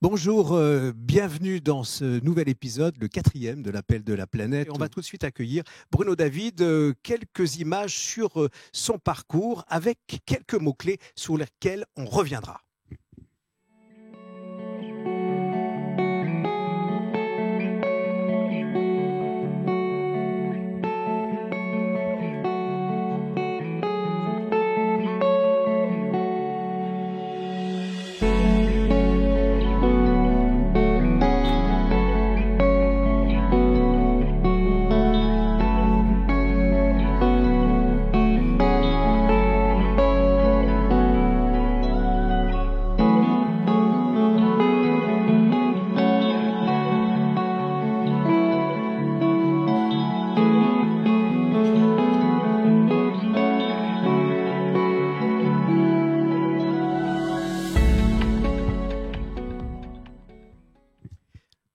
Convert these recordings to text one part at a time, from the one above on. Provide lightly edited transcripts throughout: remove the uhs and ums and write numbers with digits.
Bonjour, bienvenue dans ce nouvel épisode, le 4e de l'Appel de la planète. On va tout de suite accueillir Bruno David, quelques images sur son parcours avec quelques mots-clés sur lesquels on reviendra.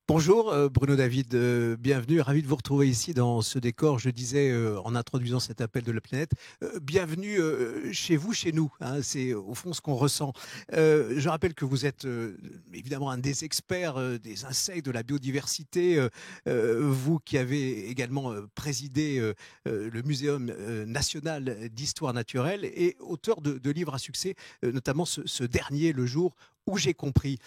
Bonjour Bruno David, bienvenue, ravi de vous retrouver ici dans ce décor, je disais en introduisant cet appel de la planète, bienvenue chez vous, chez nous, hein, c'est au fond ce qu'on ressent. Je rappelle que vous êtes évidemment un des experts des insectes, de la biodiversité, vous qui avez également présidé le Muséum national d'histoire naturelle et auteur de livres à succès, notamment ce dernier, Le jour où j'ai compris,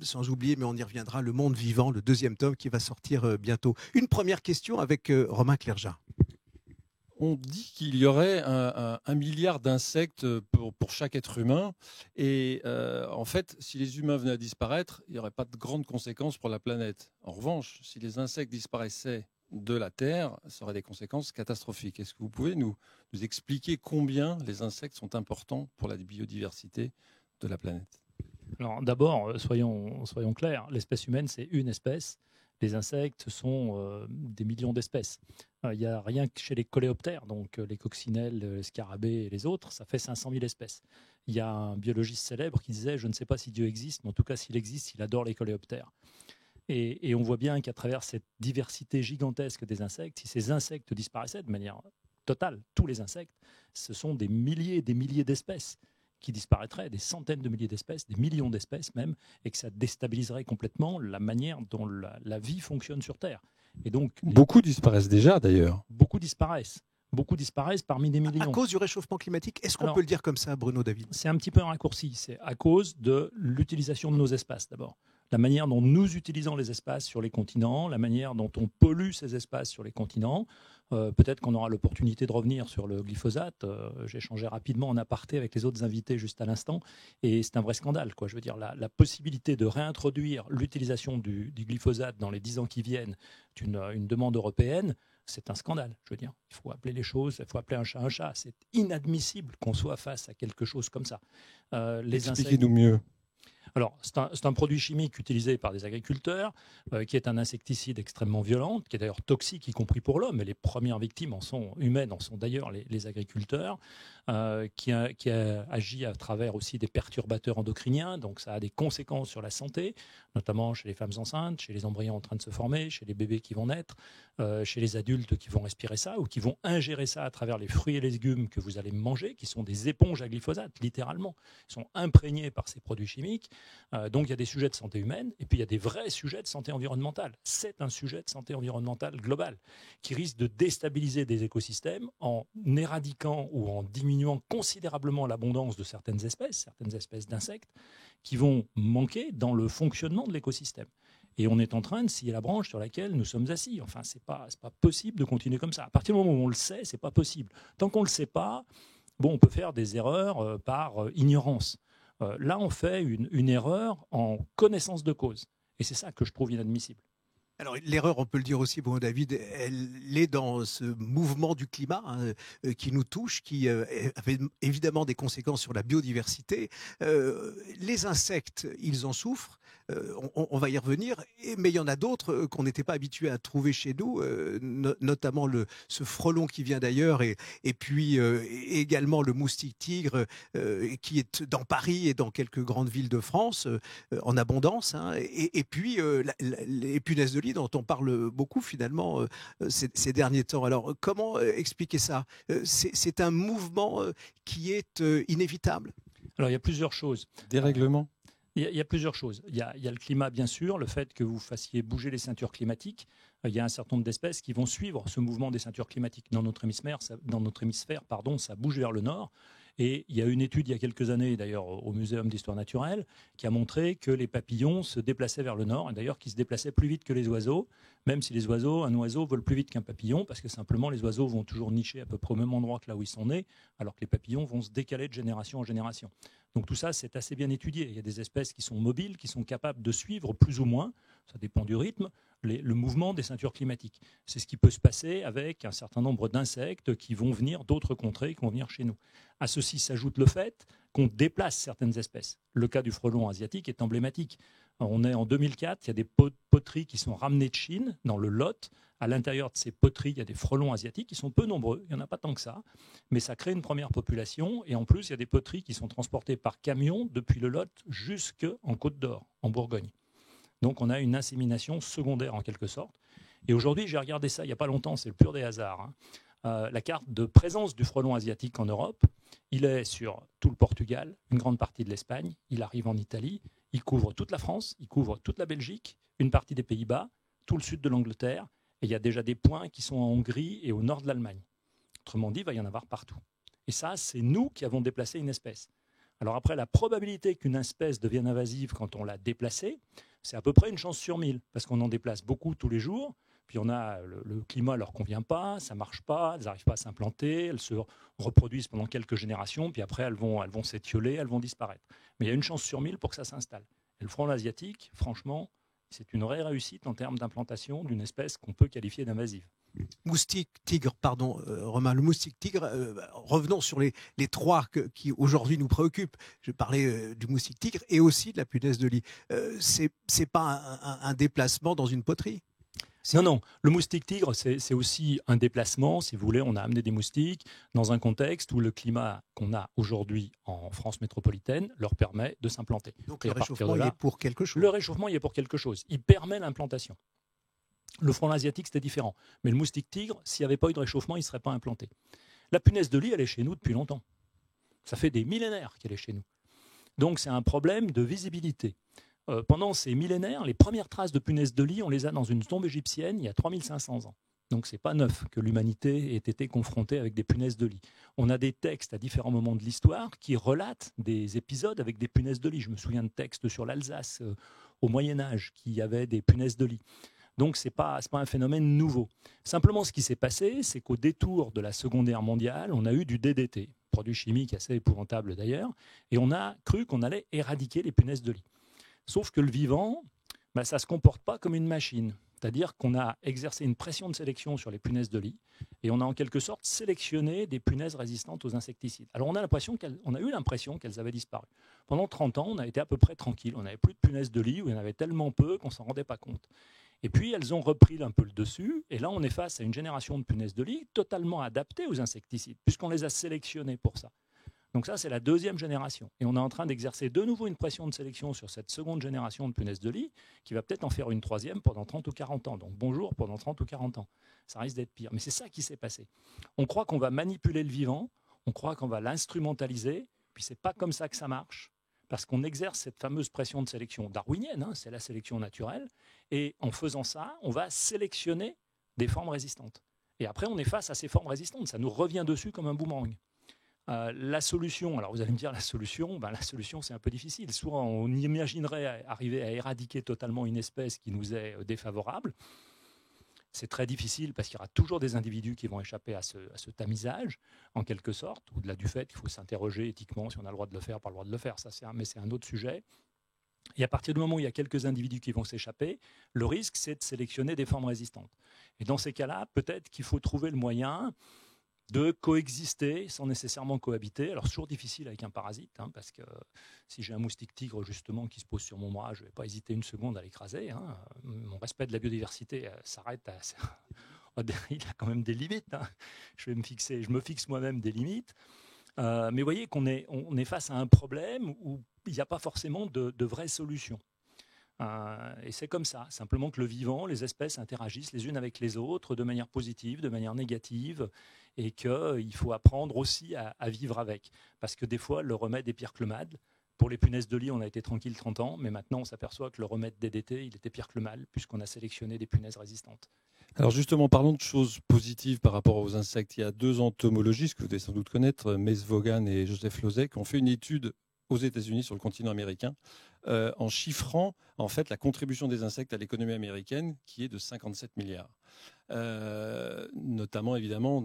sans oublier, mais on y reviendra, Le monde vivant, le 2e tome qui va sortir bientôt. Une première question avec Romain Clergeat. On dit qu'il y aurait un milliard d'insectes pour chaque être humain. Et en fait, si les humains venaient à disparaître, il n'y aurait pas de grandes conséquences pour la planète. En revanche, si les insectes disparaissaient de la Terre, ça aurait des conséquences catastrophiques. Est-ce que vous pouvez nous expliquer combien les insectes sont importants pour la biodiversité de la planète ? Alors d'abord, soyons clairs, l'espèce humaine, c'est une espèce. Les insectes sont des millions d'espèces. Il n'y a rien que chez les coléoptères, donc les coccinelles, les scarabées et les autres, ça fait 500 000 espèces. Il y a un biologiste célèbre qui disait « Je ne sais pas si Dieu existe, mais en tout cas, s'il existe, il adore les coléoptères ». Et on voit bien qu'à travers cette diversité gigantesque des insectes, si ces insectes disparaissaient de manière totale, tous les insectes, ce sont des milliers et des milliers d'espèces qui disparaîtraient, des centaines de milliers d'espèces, des millions d'espèces même, et que ça déstabiliserait complètement la manière dont la vie fonctionne sur Terre. Et donc, beaucoup disparaissent déjà d'ailleurs. Beaucoup disparaissent parmi des millions. À cause du réchauffement climatique, est-ce qu'on peut le dire comme ça, Bruno David ? C'est un petit peu un raccourci, c'est à cause de l'utilisation de nos espaces d'abord. La manière dont nous utilisons les espaces sur les continents, la manière dont on pollue ces espaces sur les continents. Peut-être qu'on aura l'opportunité de revenir sur le glyphosate. J'ai échangé rapidement en aparté avec les autres invités juste à l'instant, et c'est un vrai scandale, quoi. Je veux dire, la possibilité de réintroduire l'utilisation du glyphosate dans les 10 ans qui viennent, une demande européenne, c'est un scandale. Je veux dire, il faut appeler les choses, il faut appeler un chat un chat. C'est inadmissible qu'on soit face à quelque chose comme ça. Expliquez-nous mieux. Alors, c'est un produit chimique utilisé par des agriculteurs, qui est un insecticide extrêmement violent, qui est d'ailleurs toxique, y compris pour l'homme, et les premières victimes humaines en sont d'ailleurs les agriculteurs, qui agit à travers aussi des perturbateurs endocriniens, donc ça a des conséquences sur la santé, notamment chez les femmes enceintes, chez les embryons en train de se former, chez les bébés qui vont naître, chez les adultes qui vont respirer ça, ou qui vont ingérer ça à travers les fruits et les légumes que vous allez manger, qui sont des éponges à glyphosate, littéralement. Ils sont imprégnés par ces produits chimiques. Donc il y a des sujets de santé humaine et puis il y a des vrais sujets de santé environnementale. C'est un sujet de santé environnementale global qui risque de déstabiliser des écosystèmes en éradiquant ou en diminuant considérablement l'abondance de certaines espèces d'insectes qui vont manquer dans le fonctionnement de l'écosystème. Et on est en train de scier la branche sur laquelle nous sommes assis. Enfin, c'est pas possible de continuer comme ça. À partir du moment où on le sait, c'est pas possible. Tant qu'on le sait pas, on peut faire des erreurs par ignorance. Là, on fait une erreur en connaissance de cause. Et c'est ça que je trouve inadmissible. Alors l'erreur, on peut le dire aussi, Bruno David, elle est dans ce mouvement du climat qui nous touche, qui avait évidemment des conséquences sur la biodiversité. Les insectes, ils en souffrent. On va y revenir, mais il y en a d'autres qu'on n'était pas habitué à trouver chez nous, notamment ce frelon qui vient d'ailleurs, et puis également le moustique tigre qui est dans Paris et dans quelques grandes villes de France en abondance, hein, et puis les punaises de lit dont on parle beaucoup finalement ces derniers temps. Alors comment expliquer ça ? C'est un mouvement qui est inévitable. Alors il y a plusieurs choses. Dérèglement. Il y a plusieurs choses. Il y a le climat, bien sûr, le fait que vous fassiez bouger les ceintures climatiques. Il y a un certain nombre d'espèces qui vont suivre ce mouvement des ceintures climatiques. Dans notre hémisphère, ça bouge vers le nord. Et il y a une étude il y a quelques années, d'ailleurs au Muséum d'histoire naturelle, qui a montré que les papillons se déplaçaient vers le nord, et d'ailleurs qu'ils se déplaçaient plus vite que les oiseaux, même si un oiseau vole plus vite qu'un papillon, parce que simplement les oiseaux vont toujours nicher à peu près au même endroit que là où ils sont nés, alors que les papillons vont se décaler de génération en génération. Donc tout ça, c'est assez bien étudié. Il y a des espèces qui sont mobiles, qui sont capables de suivre plus ou moins, ça dépend du rythme, le mouvement des ceintures climatiques. C'est ce qui peut se passer avec un certain nombre d'insectes qui vont venir d'autres contrées, qui vont venir chez nous. À ceci s'ajoute le fait qu'on déplace certaines espèces. Le cas du frelon asiatique est emblématique. On est en 2004, il y a des poteries qui sont ramenées de Chine, dans le Lot. À l'intérieur de ces poteries, il y a des frelons asiatiques qui sont peu nombreux, il n'y en a pas tant que ça, mais ça crée une première population. Et en plus, il y a des poteries qui sont transportées par camion depuis le Lot jusqu'en Côte d'Or, en Bourgogne. Donc on a une insémination secondaire en quelque sorte. Et aujourd'hui, j'ai regardé ça il n'y a pas longtemps, c'est le pur des hasards. La carte de présence du frelon asiatique en Europe, il est sur tout le Portugal, une grande partie de l'Espagne, il arrive en Italie, il couvre toute la France, il couvre toute la Belgique, une partie des Pays-Bas, tout le sud de l'Angleterre, et il y a déjà des points qui sont en Hongrie et au nord de l'Allemagne. Autrement dit, il va y en avoir partout. Et ça, c'est nous qui avons déplacé une espèce. Alors après, la probabilité qu'une espèce devienne invasive quand on l'a déplacée, c'est à peu près une chance sur 1000, parce qu'on en déplace beaucoup tous les jours, puis le climat ne leur convient pas, ça ne marche pas, elles n'arrivent pas à s'implanter, elles se reproduisent pendant quelques générations, puis après elles vont s'étioler, elles vont disparaître. Mais il y a une chance sur 1000 pour que ça s'installe. Et le frelon asiatique, franchement, c'est une vraie réussite en termes d'implantation d'une espèce qu'on peut qualifier d'invasive. Moustique tigre, pardon, Romain, le moustique tigre, revenons sur les trois qui aujourd'hui nous préoccupent. Je parlais du moustique tigre et aussi de la punaise de lit. C'est pas un déplacement dans une poterie? Non, le moustique tigre, c'est aussi un déplacement. Si vous voulez, on a amené des moustiques dans un contexte où le climat qu'on a aujourd'hui en France métropolitaine leur permet de s'implanter. Donc le réchauffement y est pour quelque chose. Le réchauffement y est pour quelque chose. Il permet l'implantation. Le frelon asiatique, c'était différent. Mais le moustique tigre, s'il n'y avait pas eu de réchauffement, il ne serait pas implanté. La punaise de lit, elle est chez nous depuis longtemps. Ça fait des millénaires qu'elle est chez nous. Donc c'est un problème de visibilité. Pendant ces millénaires, les premières traces de punaises de lit, on les a dans une tombe égyptienne il y a 3500 ans. Donc ce n'est pas neuf que l'humanité ait été confrontée avec des punaises de lit. On a des textes à différents moments de l'histoire qui relatent des épisodes avec des punaises de lit. Je me souviens de textes sur l'Alsace au Moyen-Âge qui avaient des punaises de lit. Donc ce n'est pas un phénomène nouveau. Simplement ce qui s'est passé, c'est qu'au détour de la Seconde Guerre mondiale, on a eu du DDT, produit chimique assez épouvantable d'ailleurs, et on a cru qu'on allait éradiquer les punaises de lit. Sauf que le vivant, ça ne se comporte pas comme une machine. C'est-à-dire qu'on a exercé une pression de sélection sur les punaises de lit et on a en quelque sorte sélectionné des punaises résistantes aux insecticides. Alors on a eu l'impression qu'elles avaient disparu. Pendant 30 ans, on a été à peu près tranquille. On n'avait plus de punaises de lit, ou il y en avait tellement peu qu'on ne s'en rendait pas compte. Et puis elles ont repris un peu le dessus et là on est face à une génération de punaises de lit totalement adaptées aux insecticides puisqu'on les a sélectionnées pour ça. Donc ça, c'est la deuxième génération. Et on est en train d'exercer de nouveau une pression de sélection sur cette seconde génération de punaises de lit, qui va peut-être en faire une troisième pendant 30 ou 40 ans. Donc bonjour pendant 30 ou 40 ans. Ça risque d'être pire. Mais c'est ça qui s'est passé. On croit qu'on va manipuler le vivant, on croit qu'on va l'instrumentaliser, puis c'est pas comme ça que ça marche. Parce qu'on exerce cette fameuse pression de sélection darwinienne, c'est la sélection naturelle, et en faisant ça, on va sélectionner des formes résistantes. Et après, on est face à ces formes résistantes. Ça nous revient dessus comme un boomerang. La solution, alors vous allez me dire la solution c'est un peu difficile. Soit on imaginerait arriver à éradiquer totalement une espèce qui nous est défavorable. C'est très difficile parce qu'il y aura toujours des individus qui vont échapper à ce tamisage, en quelque sorte, au-delà du fait qu'il faut s'interroger éthiquement si on a le droit de le faire, pas le droit de le faire, mais c'est un autre sujet. Et à partir du moment où il y a quelques individus qui vont s'échapper, le risque, c'est de sélectionner des formes résistantes. Et dans ces cas-là, peut-être qu'il faut trouver le moyen de coexister sans nécessairement cohabiter. Alors c'est toujours difficile avec un parasite, parce que si j'ai un moustique tigre justement qui se pose sur mon bras, je ne vais pas hésiter une seconde à l'écraser. Mon respect de la biodiversité s'arrête à... Il a quand même des limites. Je me fixe moi-même des limites. Mais vous voyez qu'on est face à un problème où il n'y a pas forcément de vraies solutions. Et c'est comme ça, simplement que le vivant, les espèces interagissent les unes avec les autres de manière positive, de manière négative, et qu'il faut apprendre aussi à vivre avec. Parce que des fois, le remède est pire que le mal, Pour les punaises de lit, on a été tranquille 30 ans, mais maintenant on s'aperçoit que le remède DDT, il était pire que le mal, puisqu'on a sélectionné des punaises résistantes. Alors justement, parlons de choses positives par rapport aux insectes. Il y a 2 entomologistes que vous devez sans doute connaître, Mace Vaughan et Joseph Losey, qui ont fait une étude aux États-Unis, sur le continent américain, en chiffrant en fait la contribution des insectes à l'économie américaine, qui est de 57 milliards. Notamment évidemment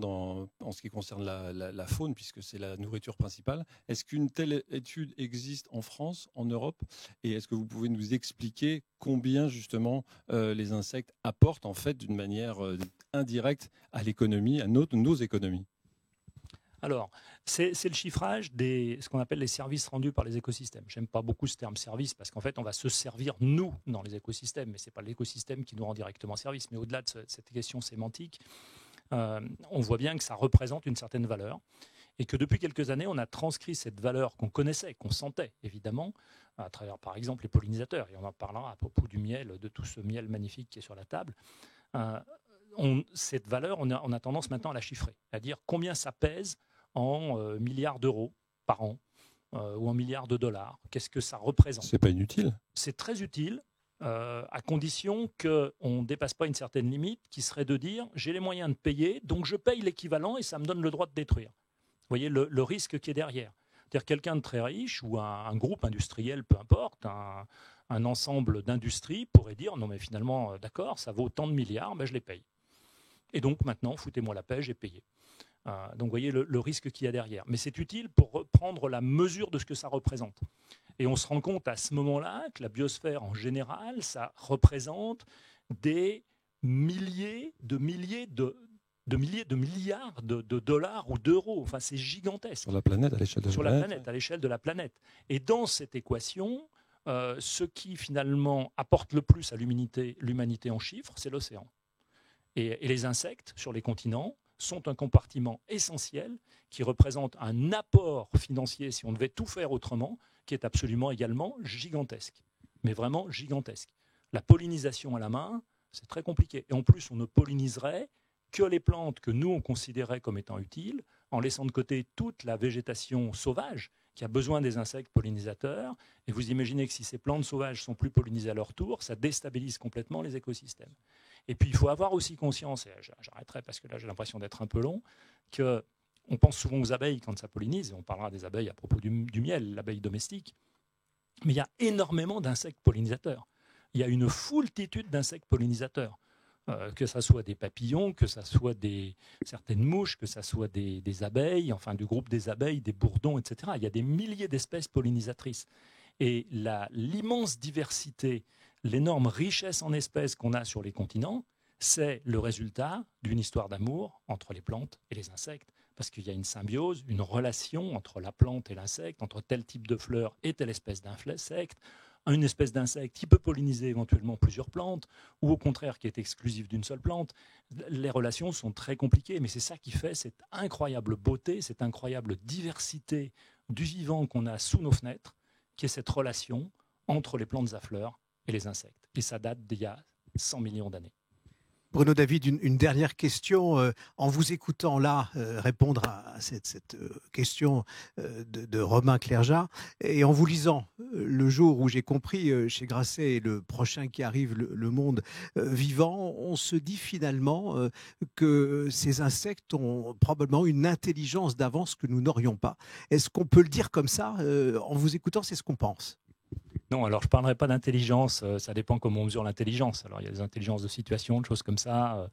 en ce qui concerne la faune, puisque c'est la nourriture principale. Est-ce qu'une telle étude existe en France, en Europe, et est-ce que vous pouvez nous expliquer combien justement les insectes apportent en fait d'une manière indirecte à l'économie, à nos économies? Alors, c'est le chiffrage ce qu'on appelle les services rendus par les écosystèmes. J'aime pas beaucoup ce terme service parce qu'en fait, on va se servir, nous, dans les écosystèmes, mais ce n'est pas l'écosystème qui nous rend directement service. Mais au-delà de cette question sémantique, on voit bien que ça représente une certaine valeur et que depuis quelques années, on a transcrit cette valeur qu'on connaissait, qu'on sentait, évidemment, à travers, par exemple, les pollinisateurs. Et on en parlera à propos du miel, de tout ce miel magnifique qui est sur la table. Cette valeur, on a tendance maintenant à la chiffrer, à dire combien ça pèse en milliards d'euros par an ou en milliards de dollars. Qu'est-ce que ça représente? C'est pas inutile. C'est très utile à condition qu'on ne dépasse pas une certaine limite qui serait de dire j'ai les moyens de payer, donc je paye l'équivalent et ça me donne le droit de détruire. Vous voyez le risque qui est derrière. C'est-à-dire quelqu'un de très riche ou un groupe industriel, peu importe, un ensemble d'industries pourrait dire non mais finalement d'accord, ça vaut tant de milliards, ben je les paye. Et donc maintenant, foutez-moi la paix, j'ai payé. Donc vous voyez le risque qu'il y a derrière. Mais c'est utile pour prendre la mesure de ce que ça représente. Et on se rend compte à ce moment-là que la biosphère en général, ça représente des milliers de milliards de dollars ou d'euros. Enfin, c'est gigantesque. Sur la planète, à l'échelle de la planète. Sur la planète, à l'échelle de la planète. Et dans cette équation, ce qui finalement apporte le plus à l'humanité en chiffres, c'est l'océan. Et les insectes sur les continents sont un compartiment essentiel qui représente un apport financier, si on devait tout faire autrement, qui est absolument également gigantesque. Mais vraiment gigantesque. La pollinisation à la main, c'est très compliqué. Et en plus, on ne polliniserait que les plantes que nous, on considérait comme étant utiles, en laissant de côté toute la végétation sauvage qui a besoin des insectes pollinisateurs. Et vous imaginez que si ces plantes sauvages sont plus pollinisées à leur tour, ça déstabilise complètement les écosystèmes. Et puis, il faut avoir aussi conscience, et j'arrêterai parce que là, j'ai l'impression d'être un peu long, qu'on pense souvent aux abeilles quand ça pollinise, et on parlera des abeilles à propos du miel, l'abeille domestique, mais il y a énormément d'insectes pollinisateurs. Il y a une foultitude d'insectes pollinisateurs, que ce soit des papillons, que ce soit certaines mouches, que ce soit des abeilles, enfin du groupe des abeilles, des bourdons, etc. Il y a des milliers d'espèces pollinisatrices. Et l'immense diversité, l'énorme richesse en espèces qu'on a sur les continents, c'est le résultat d'une histoire d'amour entre les plantes et les insectes. Parce qu'il y a une symbiose, une relation entre la plante et l'insecte, entre tel type de fleur et telle espèce d'insecte. Une espèce d'insecte qui peut polliniser éventuellement plusieurs plantes, ou au contraire qui est exclusive d'une seule plante. Les relations sont très compliquées, mais c'est ça qui fait cette incroyable beauté, cette incroyable diversité du vivant qu'on a sous nos fenêtres, qui est cette relation entre les plantes à fleurs et les insectes. Et ça date d'il y a 100 millions d'années. Bruno David, une dernière question. En vous écoutant là répondre à cette question de Romain Clergeat, et en vous lisant le jour où j'ai compris chez Grasset et le prochain qui arrive, Le Monde vivant, on se dit finalement que ces insectes ont probablement une intelligence d'avance que nous n'aurions pas. Est-ce qu'on peut le dire comme ça? En vous écoutant, c'est ce qu'on pense. Non, alors je ne parlerai pas d'intelligence, ça dépend comment on mesure l'intelligence. Alors il y a des intelligences de situation, des choses comme ça.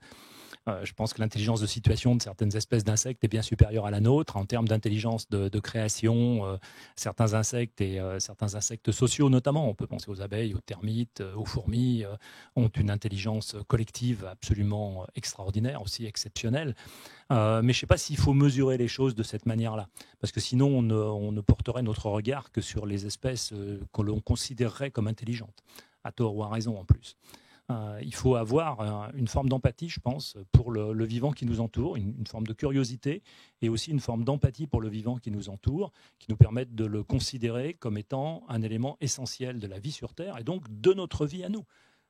Je pense que l'intelligence de situation de certaines espèces d'insectes est bien supérieure à la nôtre en termes d'intelligence de création. Certains insectes et certains insectes sociaux notamment, on peut penser aux abeilles, aux termites, aux fourmis, ont une intelligence collective absolument extraordinaire, aussi exceptionnelle. Mais je ne sais pas s'il faut mesurer les choses de cette manière-là, parce que sinon on ne porterait notre regard que sur les espèces que l'on considérerait comme intelligentes, à tort ou à raison en plus. Il faut avoir une forme d'empathie, je pense, pour le vivant qui nous entoure, une forme de curiosité et aussi une forme d'empathie pour le vivant qui nous entoure, qui nous permettent de le considérer comme étant un élément essentiel de la vie sur Terre et donc de notre vie à nous.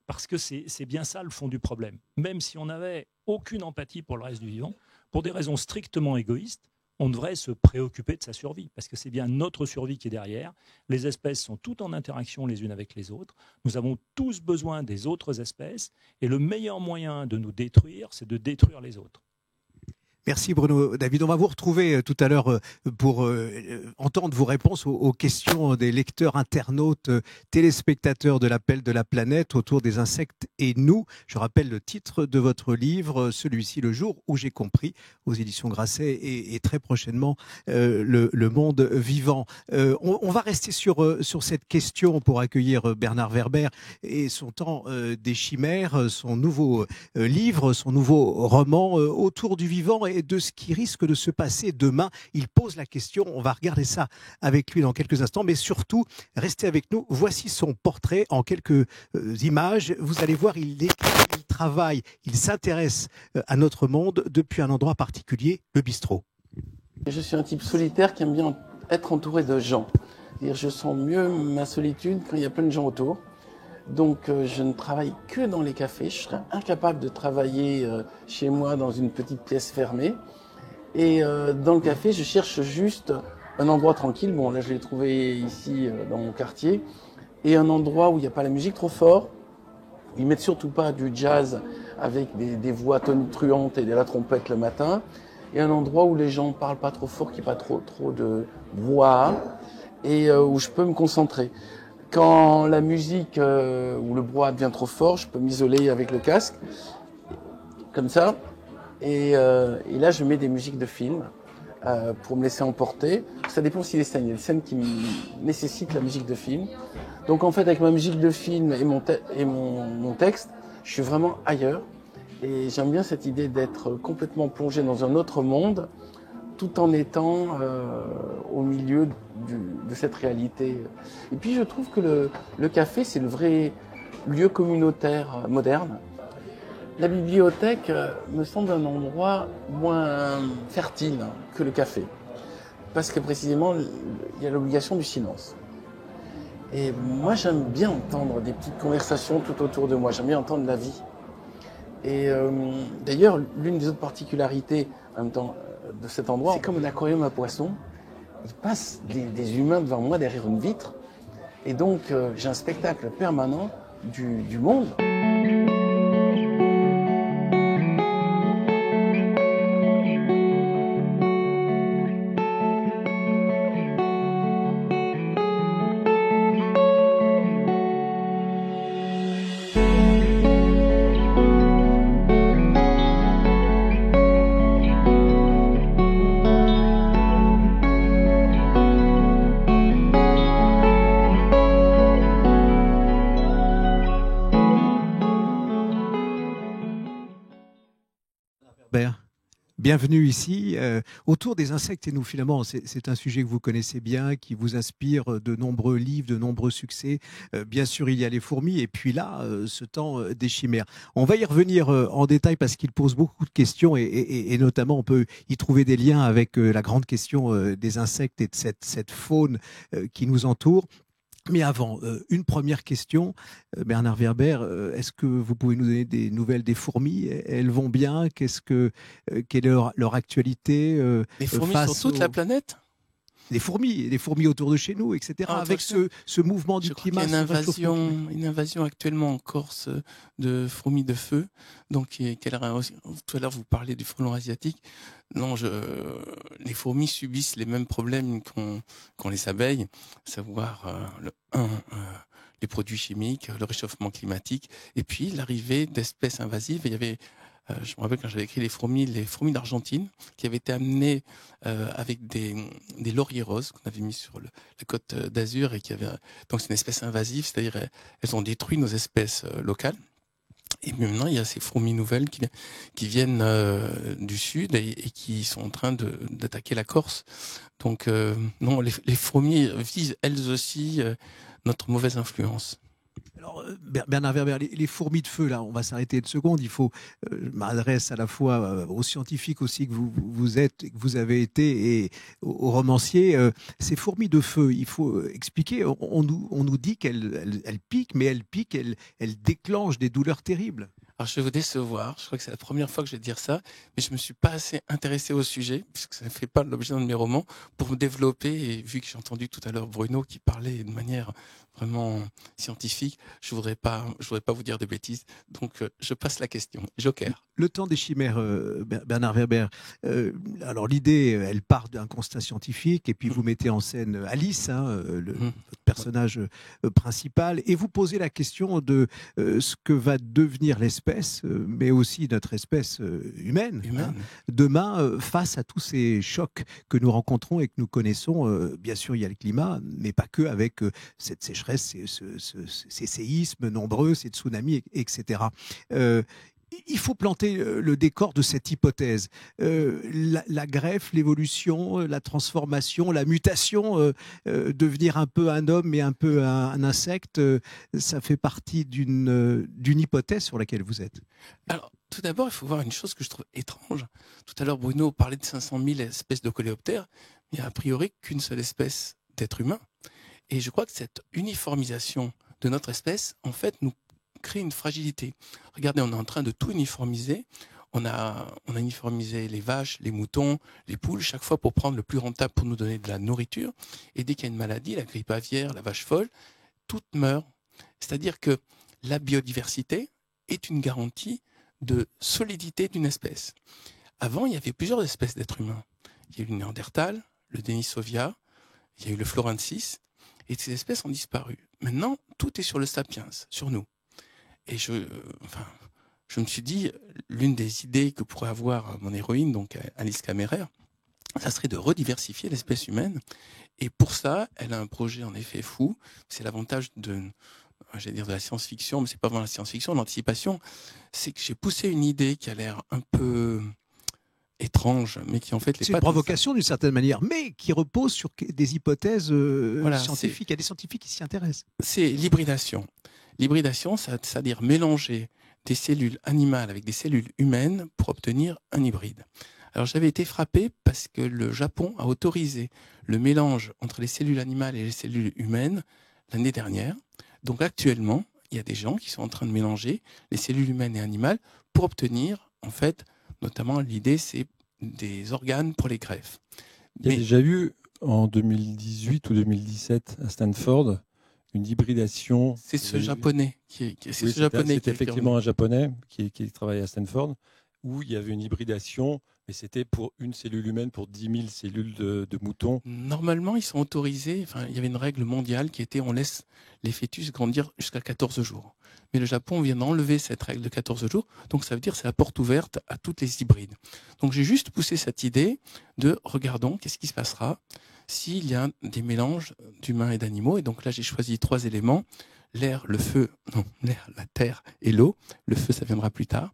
Parce que c'est bien ça le fond du problème. Même si on n'avait aucune empathie pour le reste du vivant, pour des raisons strictement égoïstes, on devrait se préoccuper de sa survie, parce que c'est bien notre survie qui est derrière. Les espèces sont toutes en interaction les unes avec les autres. Nous avons tous besoin des autres espèces, et le meilleur moyen de nous détruire, c'est de détruire les autres. Merci Bruno. David, on va vous retrouver tout à l'heure pour entendre vos réponses aux questions des lecteurs, internautes, téléspectateurs de l'Appel de la planète autour des insectes et nous. Je rappelle le titre de votre livre, celui-ci, Le jour où j'ai compris, aux éditions Grasset et très prochainement le monde vivant. On va rester sur cette question pour accueillir Bernard Werber et son temps des chimères, son nouveau livre, son nouveau roman autour du vivant et de ce qui risque de se passer demain. Il pose la question, on va regarder ça avec lui dans quelques instants, mais surtout, restez avec nous. Voici son portrait en quelques images. Vous allez voir, il écrit, il travaille, il s'intéresse à notre monde depuis un endroit particulier, le bistrot. Je suis un type solitaire qui aime bien être entouré de gens. C'est-à-dire, je sens mieux ma solitude quand il y a plein de gens autour. Donc je ne travaille que dans les cafés. Je serais incapable de travailler chez moi dans une petite pièce fermée. Et dans le café, je cherche juste un endroit tranquille. Bon, là je l'ai trouvé ici dans mon quartier. Et un endroit où il n'y a pas la musique trop fort. Ils mettent surtout pas du jazz avec des voix tonitruantes et de la trompette le matin. Et un endroit où les gens ne parlent pas trop fort, qu'il n'y ait pas trop de brouhaha. Et où je peux me concentrer. Quand la musique ou le brouhaha devient trop fort, je peux m'isoler avec le casque, comme ça. Et là, je mets des musiques de film pour me laisser emporter. Ça dépend aussi des scènes. Il y a des scènes qui nécessitent la musique de film. Donc en fait, avec ma musique de film et mon texte, je suis vraiment ailleurs. Et j'aime bien cette idée d'être complètement plongé dans un autre monde, tout en étant au milieu de cette réalité. Et puis je trouve que le café, c'est le vrai lieu communautaire moderne. La bibliothèque me semble un endroit moins fertile que le café, parce que précisément, il y a l'obligation du silence. Et moi, j'aime bien entendre des petites conversations tout autour de moi, j'aime bien entendre la vie. Et d'ailleurs, l'une des autres particularités en même temps de cet endroit, c'est comme un aquarium à poissons. Il passe des humains devant moi derrière une vitre. Et donc, j'ai un spectacle permanent du monde. Bienvenue ici, autour des insectes et nous finalement, c'est un sujet que vous connaissez bien, qui vous inspire de nombreux livres, de nombreux succès. Bien sûr, il y a les fourmis et puis là, ce temps des chimères. On va y revenir en détail parce qu'il pose beaucoup de questions et notamment on peut y trouver des liens avec la grande question des insectes et de cette faune qui nous entoure. Mais avant, une première question, Bernard Werber, est-ce que vous pouvez nous donner des nouvelles des fourmis? Elles vont bien? Quelle est leur actualité? Les fourmis sur toute la planète? Les fourmis autour de chez nous, etc. Avec ce mouvement du climat. Il y a une invasion actuellement en Corse de fourmis de feu. Donc, tout à l'heure, vous parlez du frelon asiatique. Non, les fourmis subissent les mêmes problèmes qu'ont les abeilles, à savoir les produits chimiques, le réchauffement climatique, et puis l'arrivée d'espèces invasives. Il y avait je me rappelle quand j'avais écrit les fourmis d'Argentine, qui avaient été amenées avec des lauriers roses qu'on avait mis sur la côte d'Azur et donc c'est une espèce invasive, c'est-à-dire elles ont détruit nos espèces locales. Et maintenant, il y a ces fourmis nouvelles qui viennent du sud et qui sont en train d'attaquer la Corse. Donc non, les fourmis visent elles aussi notre mauvaise influence. Alors, Bernard Werber, les fourmis de feu, là, on va s'arrêter une seconde. Je m'adresse à la fois aux scientifiques aussi que vous êtes, que vous avez été, et aux romanciers. Ces fourmis de feu, il faut expliquer. On nous dit qu'elles piquent, mais elles déclenchent des douleurs terribles. Alors, je vais vous décevoir. Je crois que c'est la première fois que je vais dire ça, mais je me suis pas assez intéressé au sujet, puisque ça ne fait pas l'objet d'un de mes romans, pour me développer. Et vu que j'ai entendu tout à l'heure Bruno qui parlait de manière vraiment scientifique, je voudrais pas vous dire de bêtises. Donc, je passe la question. Joker. Le temps des chimères, Bernard Werber. Alors l'idée, elle part d'un constat scientifique, et puis vous mettez en scène Alice, votre personnage principal, et vous posez la question de ce que va devenir l'espèce, mais aussi notre espèce humaine, demain, face à tous ces chocs que nous rencontrons et que nous connaissons. Bien sûr, il y a le climat, mais pas que, avec cette sécheresse, ces séismes nombreux, ces tsunamis, etc. Il faut planter le décor de cette hypothèse. La greffe, l'évolution, la transformation, la mutation, devenir un peu un homme et un peu un insecte, ça fait partie d'une hypothèse sur laquelle vous êtes. Alors, tout d'abord, il faut voir une chose que je trouve étrange. Tout à l'heure, Bruno parlait de 500 000 espèces de coléoptères. Il n'y a a priori qu'une seule espèce d'être humain. Et je crois que cette uniformisation de notre espèce, en fait, nous crée une fragilité. Regardez, on est en train de tout uniformiser. On a uniformisé les vaches, les moutons, les poules, chaque fois pour prendre le plus rentable pour nous donner de la nourriture. Et dès qu'il y a une maladie, la grippe aviaire, la vache folle, toutes meurent. C'est-à-dire que la biodiversité est une garantie de solidité d'une espèce. Avant, il y avait plusieurs espèces d'êtres humains. Il y a eu le Néandertal, le Denisovia, il y a eu le Florensis, et ces espèces ont disparu. Maintenant, tout est sur le sapiens, sur nous. Et je me suis dit, l'une des idées que pourrait avoir mon héroïne, donc Alice Kammerer, ça serait de rediversifier l'espèce humaine. Et pour ça, elle a un projet en effet fou. C'est l'avantage de la science-fiction, mais c'est pas vraiment la science-fiction, l'anticipation. C'est que j'ai poussé une idée qui a l'air un peu étrange, mais qui en fait... C'est une provocation d'une certaine manière, mais qui repose sur des hypothèses scientifiques. Il y a des scientifiques qui s'y intéressent. C'est l'hybridation. L'hybridation, c'est-à-dire mélanger des cellules animales avec des cellules humaines pour obtenir un hybride. Alors j'avais été frappé parce que le Japon a autorisé le mélange entre les cellules animales et les cellules humaines l'année dernière. Donc actuellement, il y a des gens qui sont en train de mélanger les cellules humaines et animales pour obtenir, en fait, notamment l'idée, c'est des organes pour les greffes. Il y a déjà eu, en 2018 ou 2017, à Stanford, une hybridation. C'est ce japonais c'était effectivement un japonais qui travaillait à Stanford, où il y avait une hybridation, mais c'était pour une cellule humaine pour 10 000 cellules de moutons. Normalement, ils sont autorisés, il y avait une règle mondiale qui était on laisse les fœtus grandir jusqu'à 14 jours. Mais le Japon vient d'enlever cette règle de 14 jours, donc ça veut dire que c'est la porte ouverte à toutes les hybrides. Donc j'ai juste poussé cette idée de regardons qu'est-ce qui se passera s'il y a des mélanges d'humains et d'animaux. Et donc là, j'ai choisi 3 éléments. L'air, la terre et l'eau. Le feu, ça viendra plus tard.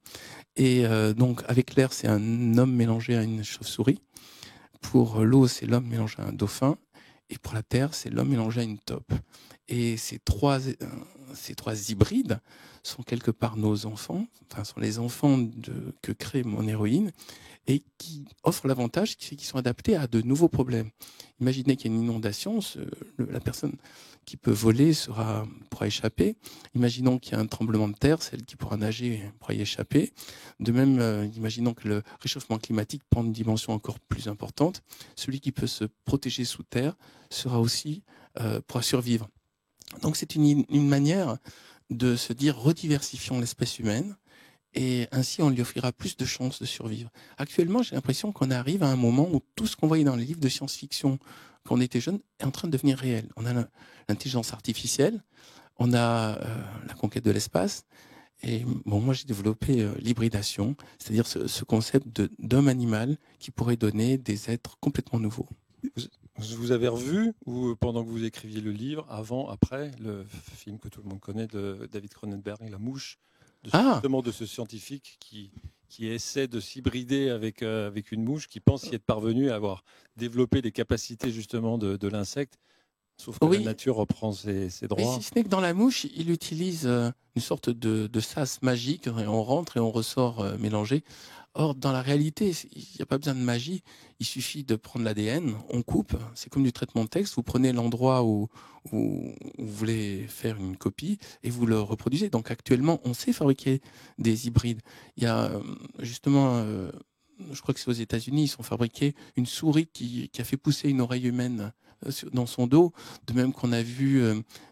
Et donc, avec l'air, c'est un homme mélangé à une chauve-souris. Pour l'eau, c'est l'homme mélangé à un dauphin. Et pour la terre, c'est l'homme mélangé à une taupe. Et ces trois hybrides sont quelque part nos enfants, sont les enfants que crée mon héroïne, et qui offrent l'avantage qu'ils sont adaptés à de nouveaux problèmes. Imaginez qu'il y a une inondation, la personne qui peut voler pourra échapper. Imaginons qu'il y a un tremblement de terre, celle qui pourra nager pourra y échapper. De même, imaginons que le réchauffement climatique prend une dimension encore plus importante. Celui qui peut se protéger sous terre pourra survivre. Donc c'est une manière de se dire rediversifions l'espèce humaine, et ainsi on lui offrira plus de chances de survivre. Actuellement, j'ai l'impression qu'on arrive à un moment où tout ce qu'on voyait dans les livres de science-fiction quand on était jeune est en train de devenir réel. On a l'intelligence artificielle, on a la conquête de l'espace, et moi j'ai développé l'hybridation, c'est-à-dire ce concept d'homme-animal qui pourrait donner des êtres complètement nouveaux. Vous avez revu, ou pendant que vous écriviez le livre, avant, après, le film que tout le monde connaît de David Cronenberg, La Mouche, justement de ce scientifique qui essaie de s'hybrider avec une mouche, qui pense y être parvenu à avoir développé les capacités justement de l'insecte Sauf que Oui. la nature reprend ses Mais droits. si ce n'est que dans la mouche, il utilise si droits. ce n'est que dans la mouche, il utilise une sorte de sas magique, et on rentre et on ressort mélangé. Or, dans la réalité, il n'y a pas besoin de magie. Il suffit de prendre l'ADN, on coupe. C'est comme du traitement de texte. Vous prenez l'endroit où vous voulez faire une copie et vous le reproduisez. Donc, actuellement, on sait fabriquer des hybrides. Il y a justement, je crois que c'est aux États-Unis, ils ont fabriqué une souris qui a fait pousser une oreille humaine dans son dos. De même qu'on a vu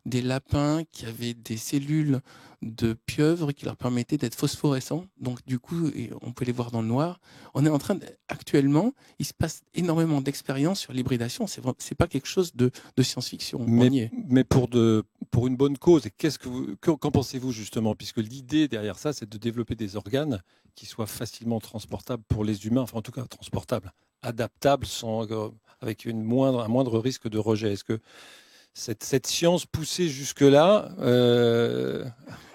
des lapins qui avaient des cellules de pieuvre qui leur permettaient d'être phosphorescents. Donc, du coup, on peut les voir dans le noir. On est en train actuellement, il se passe énormément d'expériences sur l'hybridation. C'est pas quelque chose de science-fiction. On y est. Mais pour une bonne cause. Et qu'en pensez-vous justement? Puisque l'idée derrière ça, c'est de développer des organes qui soient facilement transportables pour les humains, enfin en tout cas transportables, adaptables, avec un moindre risque de rejet. Est-ce que cette science poussée jusque-là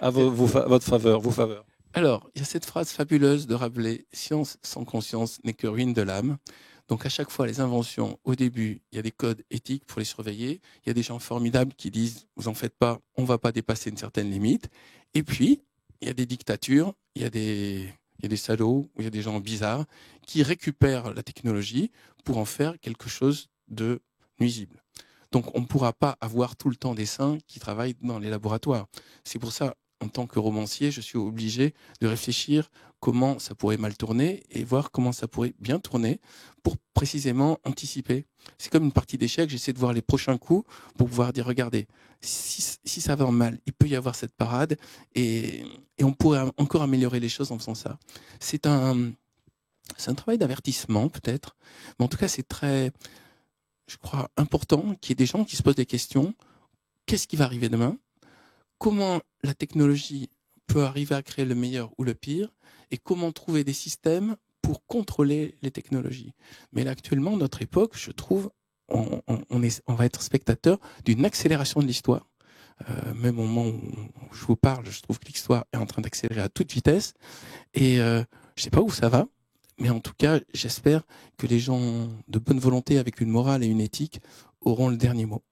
a votre faveur, vos faveurs? Alors, il y a cette phrase fabuleuse de Rabelais, « Science sans conscience n'est que ruine de l'âme ». Donc à chaque fois, les inventions, au début, il y a des codes éthiques pour les surveiller. Il y a des gens formidables qui disent « vous en faites pas, on va pas dépasser une certaine limite ». Et puis, il y a des dictatures, il y a des salauds, il y a des gens bizarres qui récupèrent la technologie pour en faire quelque chose de nuisible. Donc on ne pourra pas avoir tout le temps des saints qui travaillent dans les laboratoires. C'est pour ça, en tant que romancier, je suis obligé de réfléchir comment ça pourrait mal tourner et voir comment ça pourrait bien tourner pour précisément anticiper. C'est comme une partie d'échecs, j'essaie de voir les prochains coups pour pouvoir dire, regardez, si ça va mal, il peut y avoir cette parade et on pourrait encore améliorer les choses en faisant ça. C'est un travail d'avertissement peut-être, mais en tout cas c'est très, je crois, important qu'il y ait des gens qui se posent des questions. Qu'est-ce qui va arriver demain? Comment la technologie peut arriver à créer le meilleur ou le pire? Et comment trouver des systèmes pour contrôler les technologies? Mais là, actuellement, notre époque, je trouve, on va être spectateur d'une accélération de l'histoire. Même au moment où je vous parle, je trouve que l'histoire est en train d'accélérer à toute vitesse. Et je ne sais pas où ça va. Mais en tout cas, j'espère que les gens de bonne volonté, avec une morale et une éthique, auront le dernier mot.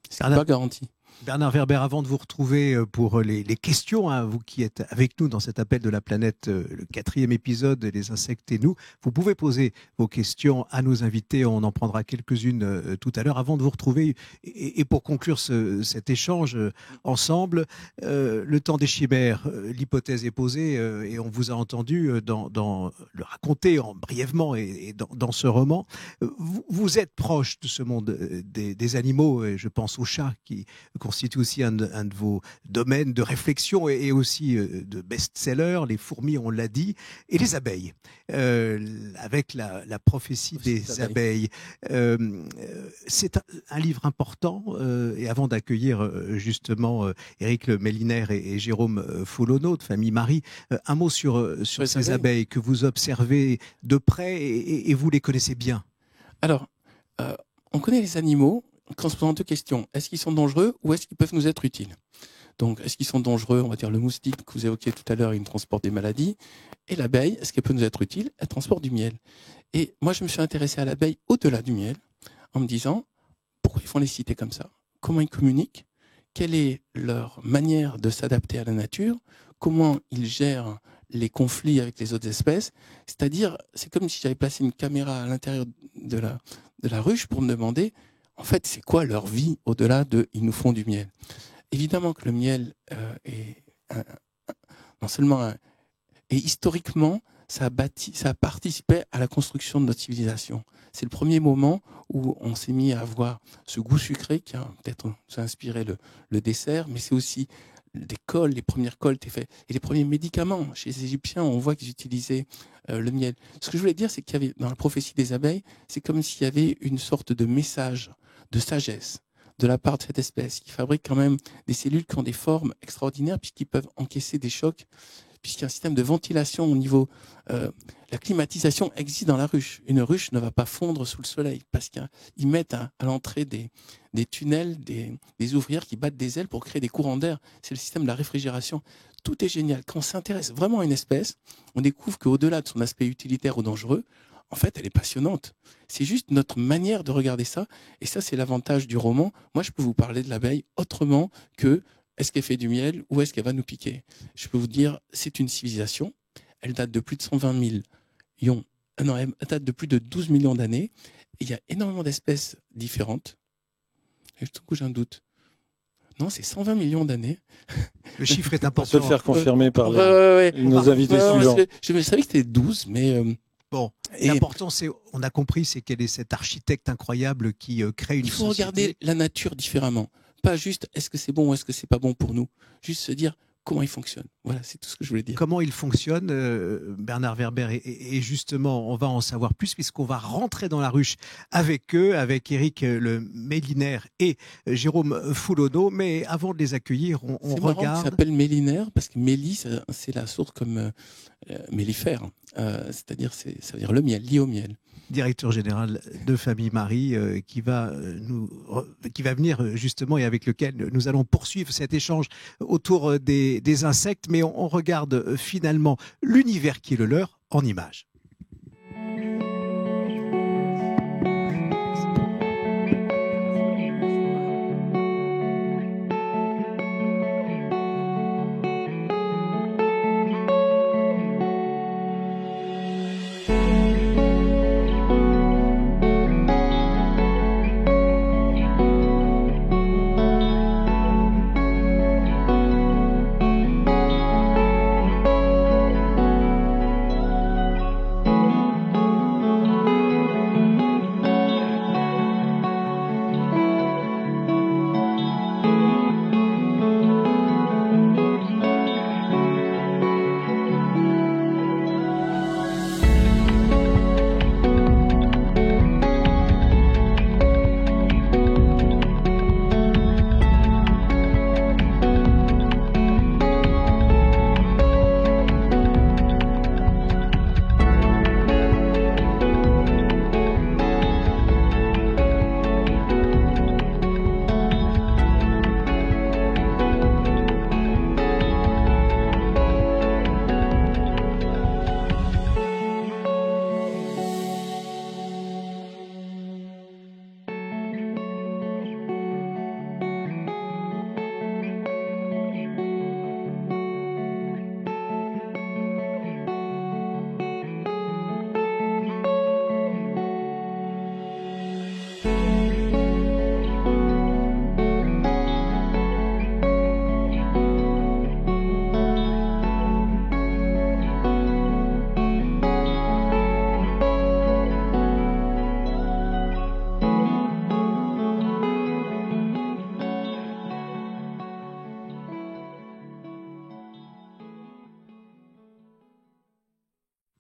C'est pas garanti. Bernard Werber, avant de vous retrouver pour les questions, hein, vous qui êtes avec nous dans cet appel de la planète, le 4e épisode, les insectes et nous, vous pouvez poser vos questions à nos invités, on en prendra quelques-unes tout à l'heure. Avant de vous retrouver, et pour conclure cet échange ensemble, le temps des chimères, l'hypothèse est posée et on vous a entendu dans le raconter brièvement et dans ce roman. Vous êtes proche de ce monde des animaux, et je pense aux chats qui constitue aussi un de vos domaines de réflexion et aussi de best-seller, les fourmis, on l'a dit, et les abeilles, avec la prophétie des abeilles. C'est un livre important, et avant d'accueillir justement Éric Le Mélinaire et Jérôme Foulonneau de Famille Marie, un mot sur ces abeilles que vous observez de près et vous les connaissez bien. Alors, on connaît les animaux en se posant deux questions. Est-ce qu'ils sont dangereux ou est-ce qu'ils peuvent nous être utiles? Donc, est-ce qu'ils sont dangereux? On va dire le moustique que vous évoquiez tout à l'heure, il transporte des maladies. Et l'abeille, est-ce qu'elle peut nous être utile? Elle transporte du miel. Et moi, je me suis intéressé à l'abeille au-delà du miel, en me disant, pourquoi ils font les cités comme ça? Comment ils communiquent? Quelle est leur manière de s'adapter à la nature? Comment ils gèrent les conflits avec les autres espèces? C'est-à-dire, c'est comme si j'avais placé une caméra à l'intérieur de la ruche pour me demander, en fait, c'est quoi leur vie au-delà de « ils nous font du miel ». Évidemment que le miel non seulement et historiquement, ça a participé à la construction de notre civilisation. C'est le premier moment où on s'est mis à avoir ce goût sucré qui a peut-être nous a inspiré le dessert, mais c'est aussi des cols, les premières cols étaient faites, et les premiers médicaments. Chez les Égyptiens, on voit qu'ils utilisaient le miel. Ce que je voulais dire, c'est qu'il y avait, dans la prophétie des abeilles, c'est comme s'il y avait une sorte de message de sagesse de la part de cette espèce qui fabrique quand même des cellules qui ont des formes extraordinaires puisqu'ils peuvent encaisser des chocs, puisqu'il y a un système de ventilation au niveau... la climatisation existe dans la ruche. Une ruche ne va pas fondre sous le soleil parce qu'ils mettent à l'entrée des tunnels, des ouvrières qui battent des ailes pour créer des courants d'air. C'est le système de la réfrigération. Tout est génial. Quand on s'intéresse vraiment à une espèce, on découvre qu'au-delà de son aspect utilitaire ou dangereux, en fait, elle est passionnante. C'est juste notre manière de regarder ça. Et ça, c'est l'avantage du roman. Moi, je peux vous parler de l'abeille autrement que est-ce qu'elle fait du miel ou est-ce qu'elle va nous piquer. Je peux vous dire, c'est une civilisation. Elle date de plus de 120 000 non, elle date de plus de 12 millions d'années. Il y a énormément d'espèces différentes. Et je trouve que j'ai un doute. Non, c'est 120 millions d'années. Le chiffre est On important. peut le faire confirmer par Ouais. nos invités suivants. Je savais que c'était 12, mais... Bon, Et- l'important, on a compris, c'est qu'elle est cet architecte incroyable qui crée une il faut société. regarder la nature différemment. Pas juste est-ce que c'est bon ou est-ce que c'est pas bon pour nous. Juste se dire comment il fonctionne. Voilà, c'est tout ce que je voulais dire. Comment il fonctionne, Bernard Werber, et justement, on va en savoir plus puisqu'on va rentrer dans la ruche avec eux, avec Éric Le Mélinaire et Jérôme Foulonneau. Mais avant de les accueillir, on C'est marrant regarde. qu'il s'appelle mélinaire parce que méli, c'est la source comme mélifère. C'est-à-dire, ça veut dire le miel, lié au miel. Directeur général de Famille Marie, qui va venir justement et avec lequel nous allons poursuivre cet échange autour des insectes, mais on regarde finalement l'univers qui est le leur en images.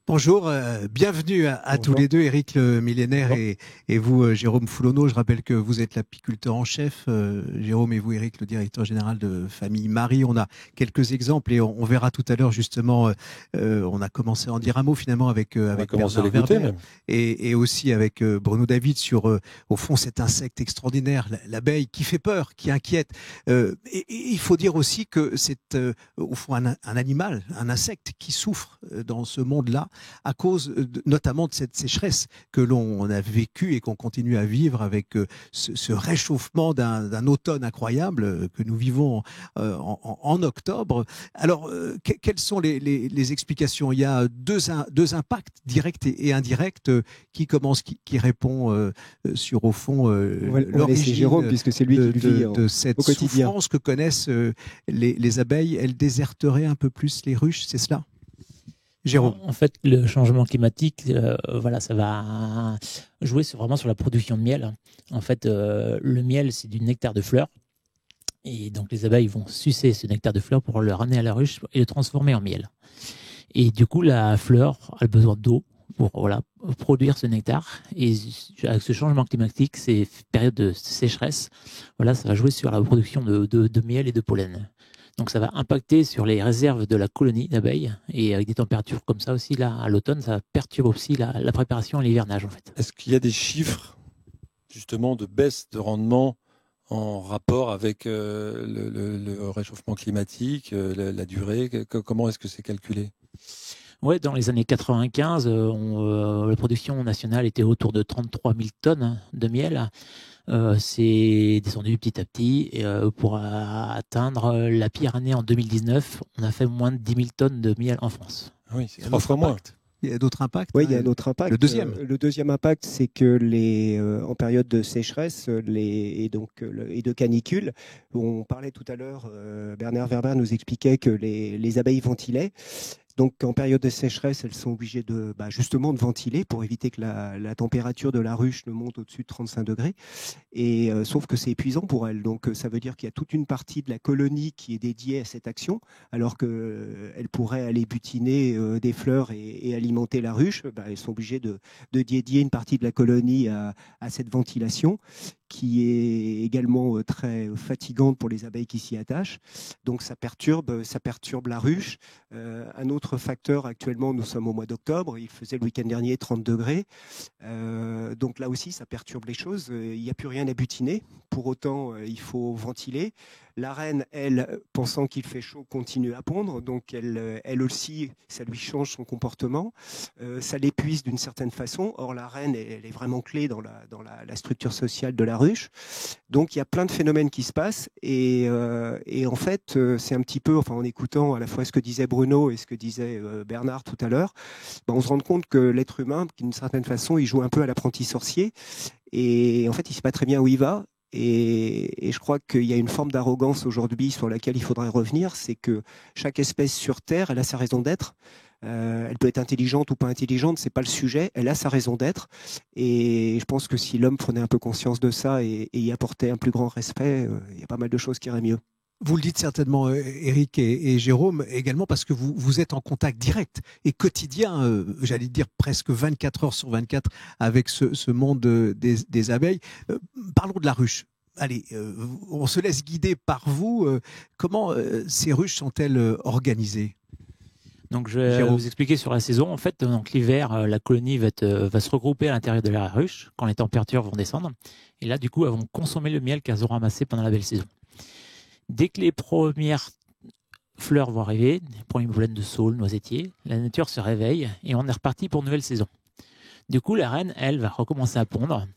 Bonjour, bienvenue à tous les deux, Éric Le Millénaire et vous, Jérôme Foulonneau. Je rappelle que vous êtes l'apiculteur en chef, Jérôme, et vous, Éric, le directeur général de Famille Marie. On a quelques exemples et on verra tout à l'heure justement, on a commencé à en dire un mot finalement avec Bernard Werber et aussi avec Bruno David sur, au fond, cet insecte extraordinaire, l'abeille, qui fait peur, qui inquiète. Et il faut dire aussi que c'est au fond un animal, un insecte qui souffre dans ce monde-là, à cause notamment de cette sécheresse que l'on a vécue et qu'on continue à vivre avec ce réchauffement d'un automne incroyable que nous vivons en octobre. Alors, quelles sont les explications? Il y a deux impacts, directs et indirects. Qui commence, qui répond sur, au fond, l'origine Jérôme, puisque c'est lui qui le vit de cette souffrance que connaissent les abeilles. Elles déserteraient un peu plus les ruches, c'est cela? Jérôme. En fait, le changement climatique, voilà, ça va jouer vraiment sur la production de miel. En fait, le miel, c'est du nectar de fleurs. Et donc, les abeilles vont sucer ce nectar de fleurs pour le ramener à la ruche et le transformer en miel. Et du coup, la fleur a besoin d'eau pour produire ce nectar. Et avec ce changement climatique, ces périodes de sécheresse, voilà, ça va jouer sur la production de miel et de pollen. Donc ça va impacter sur les réserves de la colonie d'abeilles, et avec des températures comme ça aussi, là, à l'automne, ça perturbe aussi la préparation à l'hivernage en fait. Est-ce qu'il y a des chiffres justement de baisse de rendement en rapport avec le réchauffement climatique, la durée? Comment est-ce que c'est calculé? Ouais, dans les années 95, la production nationale était autour de 33 000 tonnes de miel. C'est descendu petit à petit pour atteindre la pire année en 2019. On a fait moins de 10 000 tonnes de miel en France. Oui, c'est 3 fois moins. Il y a d'autres impacts. Oui, il y a un autre impact. Le deuxième impact, c'est que en période de sécheresse et de canicule, on parlait tout à l'heure, Bernard Werber nous expliquait que les abeilles ventilaient. Donc, en période de sécheresse, elles sont obligées justement de ventiler pour éviter que la température de la ruche ne monte au-dessus de 35 degrés. Et sauf que c'est épuisant pour elles. Donc, ça veut dire qu'il y a toute une partie de la colonie qui est dédiée à cette action, alors qu'elles pourraient aller butiner des fleurs et alimenter la ruche. Elles sont obligées de dédier une partie de la colonie à cette ventilation, qui est également très fatigante pour les abeilles qui s'y attachent. Donc ça perturbe la ruche. Un autre facteur, actuellement, nous sommes au mois d'octobre, il faisait le week-end dernier 30 degrés. Donc là aussi, ça perturbe les choses. Il n'y a plus rien à butiner. Pour autant, il faut ventiler. La reine, elle, pensant qu'il fait chaud, continue à pondre. Donc elle aussi, ça lui change son comportement. Ça l'épuise d'une certaine façon. Or, la reine, elle est vraiment clé dans la structure sociale de la ruche. Donc, il y a plein de phénomènes qui se passent. Et en fait, c'est un petit peu, en écoutant à la fois ce que disait Bruno et ce que disait Bernard tout à l'heure, on se rend compte que l'être humain, d'une certaine façon, il joue un peu à l'apprenti sorcier. Et en fait, il ne sait pas très bien où il va. Et je crois qu'il y a une forme d'arrogance aujourd'hui sur laquelle il faudrait revenir, c'est que chaque espèce sur Terre, elle a sa raison d'être. Elle peut être intelligente ou pas intelligente, c'est pas le sujet. Elle a sa raison d'être. Et je pense que si l'homme prenait un peu conscience de ça et y apportait un plus grand respect, il y a pas mal de choses qui iraient mieux. Vous le dites certainement, Éric et Jérôme, également parce que vous êtes en contact direct et quotidien, j'allais dire presque 24 heures sur 24 avec ce monde des abeilles. Parlons de la ruche. Allez, on se laisse guider par vous. Comment ces ruches sont-elles organisées ? Donc, je vais vous expliquer sur la saison. En fait, donc l'hiver, la colonie va se regrouper à l'intérieur de la ruche quand les températures vont descendre. Et là, du coup, elles vont consommer le miel qu'elles auront amassé pendant la belle saison. Dès que les premières fleurs vont arriver, les premiers pollen de saule, noisetier, la nature se réveille et on est reparti pour une nouvelle saison. Du coup, la reine, elle, va recommencer à pondre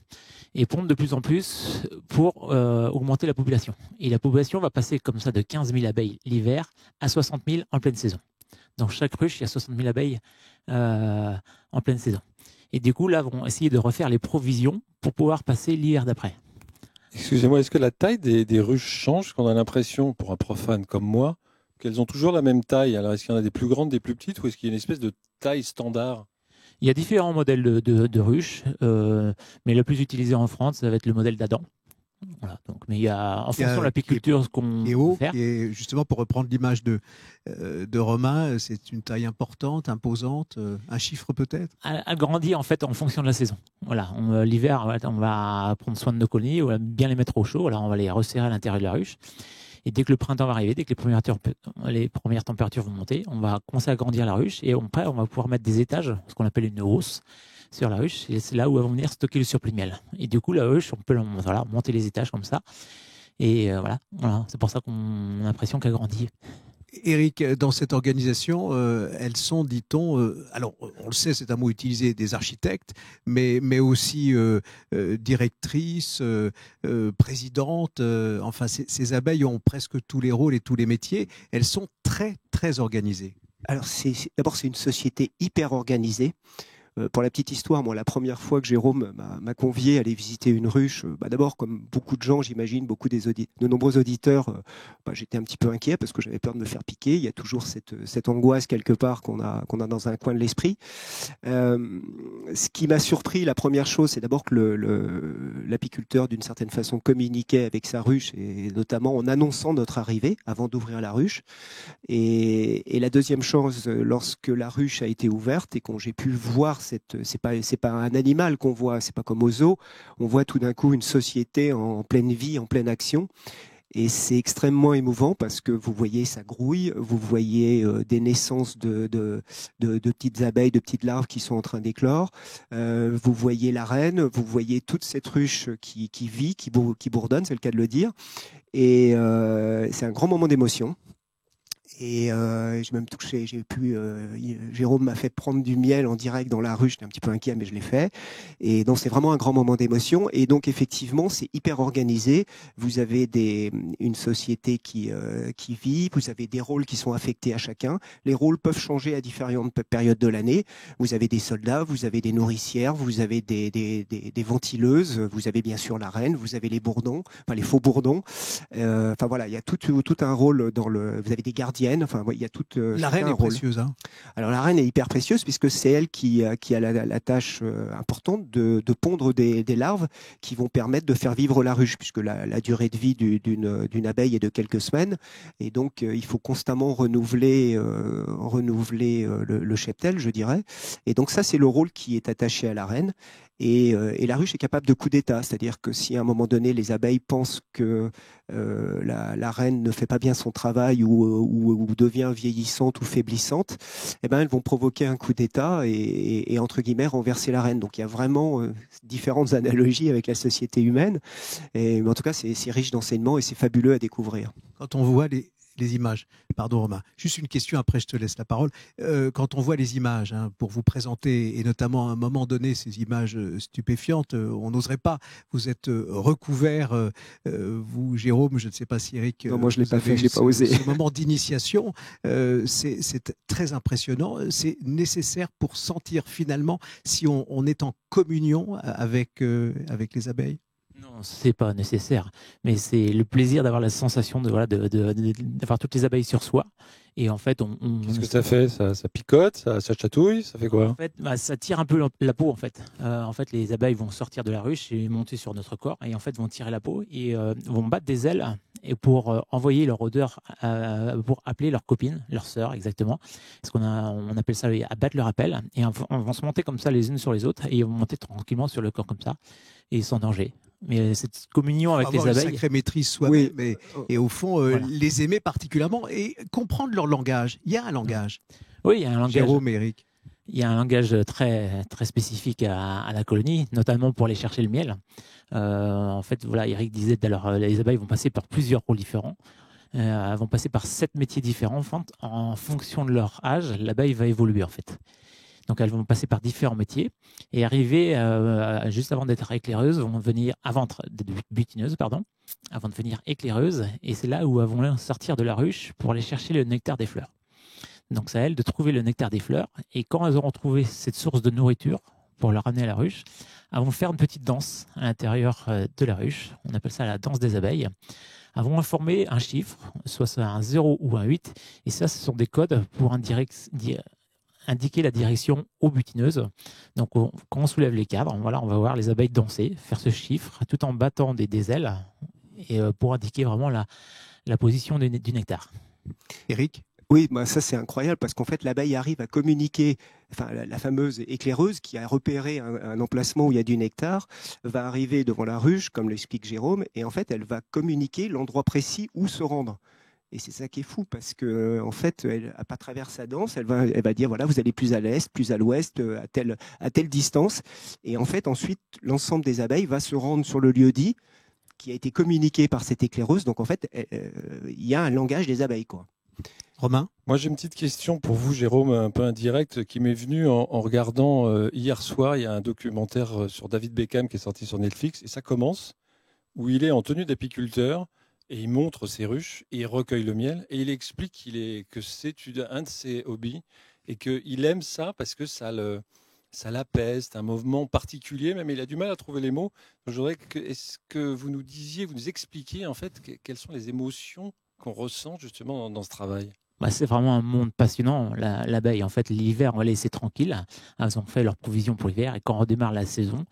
et pondre de plus en plus pour augmenter la population. Et la population va passer comme ça de 15 000 abeilles l'hiver à 60 000 en pleine saison. Dans chaque ruche, il y a 60 000 abeilles en pleine saison. Et du coup, là, vont essayer de refaire les provisions pour pouvoir passer l'hiver d'après. Excusez-moi, est-ce que la taille des ruches change? Qu'on a l'impression, pour un profane comme moi, qu'elles ont toujours la même taille. Alors, est-ce qu'il y en a des plus grandes, des plus petites, ou est-ce qu'il y a une espèce de taille standard? Il y a différents modèles de ruches, mais le plus utilisé en France, ça va être le modèle d'Adam. Voilà, donc, mais il y a, en fonction de l'apiculture, ce qu'on peut faire. Et justement, pour reprendre l'image de Romain, c'est une taille importante, imposante, un chiffre peut-être? Elle grandit en fait en fonction de la saison. Voilà, l'hiver, on va prendre soin de nos colonies, on va bien les mettre au chaud, alors on va les resserrer à l'intérieur de la ruche. Et dès que le printemps va arriver, dès que les premières températures vont monter, on va commencer à grandir la ruche et après, on va pouvoir mettre des étages, ce qu'on appelle une hausse, sur la ruche. Et c'est là où elles vont venir stocker le surplus de miel. Et du coup, la ruche, on peut monter les étages comme ça. Et voilà. C'est pour ça qu'on a l'impression qu'elle grandit. Éric, dans cette organisation, elles sont, dit-on, alors on le sait, c'est un mot utilisé des architectes, mais aussi directrices, présidentes, enfin ces abeilles ont presque tous les rôles et tous les métiers. Elles sont très, très organisées. Alors d'abord, c'est une société hyper organisée. Pour la petite histoire, moi, la première fois que Jérôme m'a convié à aller visiter une ruche, d'abord, comme beaucoup de gens, j'imagine, de nombreux auditeurs, j'étais un petit peu inquiet parce que j'avais peur de me faire piquer. Il y a toujours cette angoisse quelque part qu'on a dans un coin de l'esprit. Ce qui m'a surpris, la première chose, c'est d'abord que l'apiculteur, d'une certaine façon, communiquait avec sa ruche, et notamment en annonçant notre arrivée avant d'ouvrir la ruche. Et la deuxième chose, lorsque la ruche a été ouverte et quand j'ai pu voir c'est pas un animal qu'on voit, c'est pas comme au zoo. On voit tout d'un coup une société en pleine vie, en pleine action. Et c'est extrêmement émouvant parce que vous voyez ça grouille, vous voyez des naissances de petites abeilles, de petites larves qui sont en train d'éclore. Vous voyez la reine, vous voyez toute cette ruche qui vit, qui bourdonne, c'est le cas de le dire. Et c'est un grand moment d'émotion. Et j'ai même touché, Jérôme m'a fait prendre du miel en direct dans la rue, j'étais un petit peu inquiet, mais je l'ai fait. Et donc c'est vraiment un grand moment d'émotion. Et donc effectivement, c'est hyper organisé. Vous avez une société qui vit, vous avez des rôles qui sont affectés à chacun. Les rôles peuvent changer à différentes périodes de l'année. Vous avez des soldats, vous avez des nourricières, vous avez des ventileuses, vous avez bien sûr la reine, vous avez les bourdons, enfin les faux bourdons. Enfin voilà, il y a tout un rôle vous avez des gardiennes. Enfin, il y a toute la reine est précieuse. Hein. Alors la reine est hyper précieuse puisque c'est elle qui a la tâche importante de pondre des larves qui vont permettre de faire vivre la ruche, puisque la durée de vie d'une abeille est de quelques semaines, et donc il faut constamment renouveler le cheptel, je dirais. Et donc ça, c'est le rôle qui est attaché à la reine. Et la ruche est capable de coup d'état, c'est-à-dire que si à un moment donné les abeilles pensent que la reine ne fait pas bien son travail ou devient vieillissante ou faiblissante, eh ben, elles vont provoquer un coup d'état et entre guillemets renverser la reine. Donc il y a vraiment différentes analogies avec la société humaine. Mais en tout cas, c'est riche d'enseignements et c'est fabuleux à découvrir. Quand on voit les images. Pardon Romain, juste une question, après je te laisse la parole. Quand on voit les images, hein, pour vous présenter, et notamment à un moment donné, ces images stupéfiantes, on n'oserait pas. Vous êtes recouvert, vous Jérôme, je ne sais pas si Eric... Non, moi je ne l'ai pas fait, je n'ai pas osé. Ce moment d'initiation, c'est très impressionnant. C'est nécessaire pour sentir finalement si on est en communion avec les abeilles. Non, c'est pas nécessaire, mais c'est le plaisir d'avoir la sensation d'avoir toutes les abeilles sur soi. Et en fait, qu'est-ce que ça fait? Ça picote, ça chatouille, ça fait quoi? En fait, ça tire un peu la peau. En fait, les abeilles vont sortir de la ruche et monter sur notre corps, et en fait vont tirer la peau et vont battre des ailes et pour envoyer leur odeur, pour appeler leurs copines, leurs sœurs exactement. Parce on appelle ça abattre leur appel. Et on vont se monter comme ça les unes sur les autres et ils vont monter tranquillement sur le corps comme ça et sans danger. Mais cette communion avec les abeilles, une sacrée maîtrise soi-même, oui. Et au fond, voilà. Les aimer particulièrement et comprendre leur langage. Il y a un langage. Oui, il y a un langage. Jérôme, Eric. Il y a un langage très, très spécifique à la colonie, notamment pour aller chercher le miel. En fait, voilà, Eric disait tout à l'heure, les abeilles vont passer par plusieurs rôles différents. Elles vont passer par 7 métiers différents. En fonction de leur âge, l'abeille va évoluer en fait. Donc elles vont passer par différents métiers et arriver juste avant d'être éclaireuses, vont devenir butineuses, avant de devenir éclaireuses. Et c'est là où elles vont sortir de la ruche pour aller chercher le nectar des fleurs. Donc c'est à elles de trouver le nectar des fleurs. Et quand elles auront trouvé cette source de nourriture pour la ramener à la ruche, elles vont faire une petite danse à l'intérieur de la ruche. On appelle ça la danse des abeilles. Elles vont informer un chiffre, soit un 0 ou un 8. Et ça, ce sont des codes pour indiquer la direction aux butineuses. Donc, quand on soulève les cadres, voilà, on va voir les abeilles danser, faire ce chiffre, tout en battant des ailes, et pour indiquer vraiment la position du nectar. Eric ? Oui, bah ça c'est incroyable parce qu'en fait l'abeille arrive à communiquer, enfin la fameuse éclaireuse qui a repéré un emplacement où il y a du nectar, va arriver devant la ruche, comme l'explique Jérôme, et en fait elle va communiquer l'endroit précis où se rendre. Et c'est ça qui est fou parce que en fait, à travers sa danse, elle va dire voilà, vous allez plus à l'est, plus à l'ouest, à telle distance. Et en fait, ensuite, l'ensemble des abeilles va se rendre sur le lieu dit qui a été communiqué par cette éclaireuse. Donc en fait, il y a un langage des abeilles, quoi. Romain ? Moi, j'ai une petite question pour vous, Jérôme, un peu indirecte, qui m'est venue en regardant hier soir. Il y a un documentaire sur David Beckham qui est sorti sur Netflix, et ça commence où il est en tenue d'apiculteur. Et il montre ses ruches, et il recueille le miel, et il explique que c'est un de ses hobbies, et qu'il aime ça parce que ça l'apaise, c'est un mouvement particulier, même il a du mal à trouver les mots. Donc, je voudrais est-ce que vous nous expliquiez en fait quelles sont les émotions qu'on ressent justement dans ce travail? C'est vraiment un monde passionnant, l'abeille. En fait, l'hiver, on va laisser tranquille. Elles ont fait leurs provisions pour l'hiver. Et quand on redémarre la saison,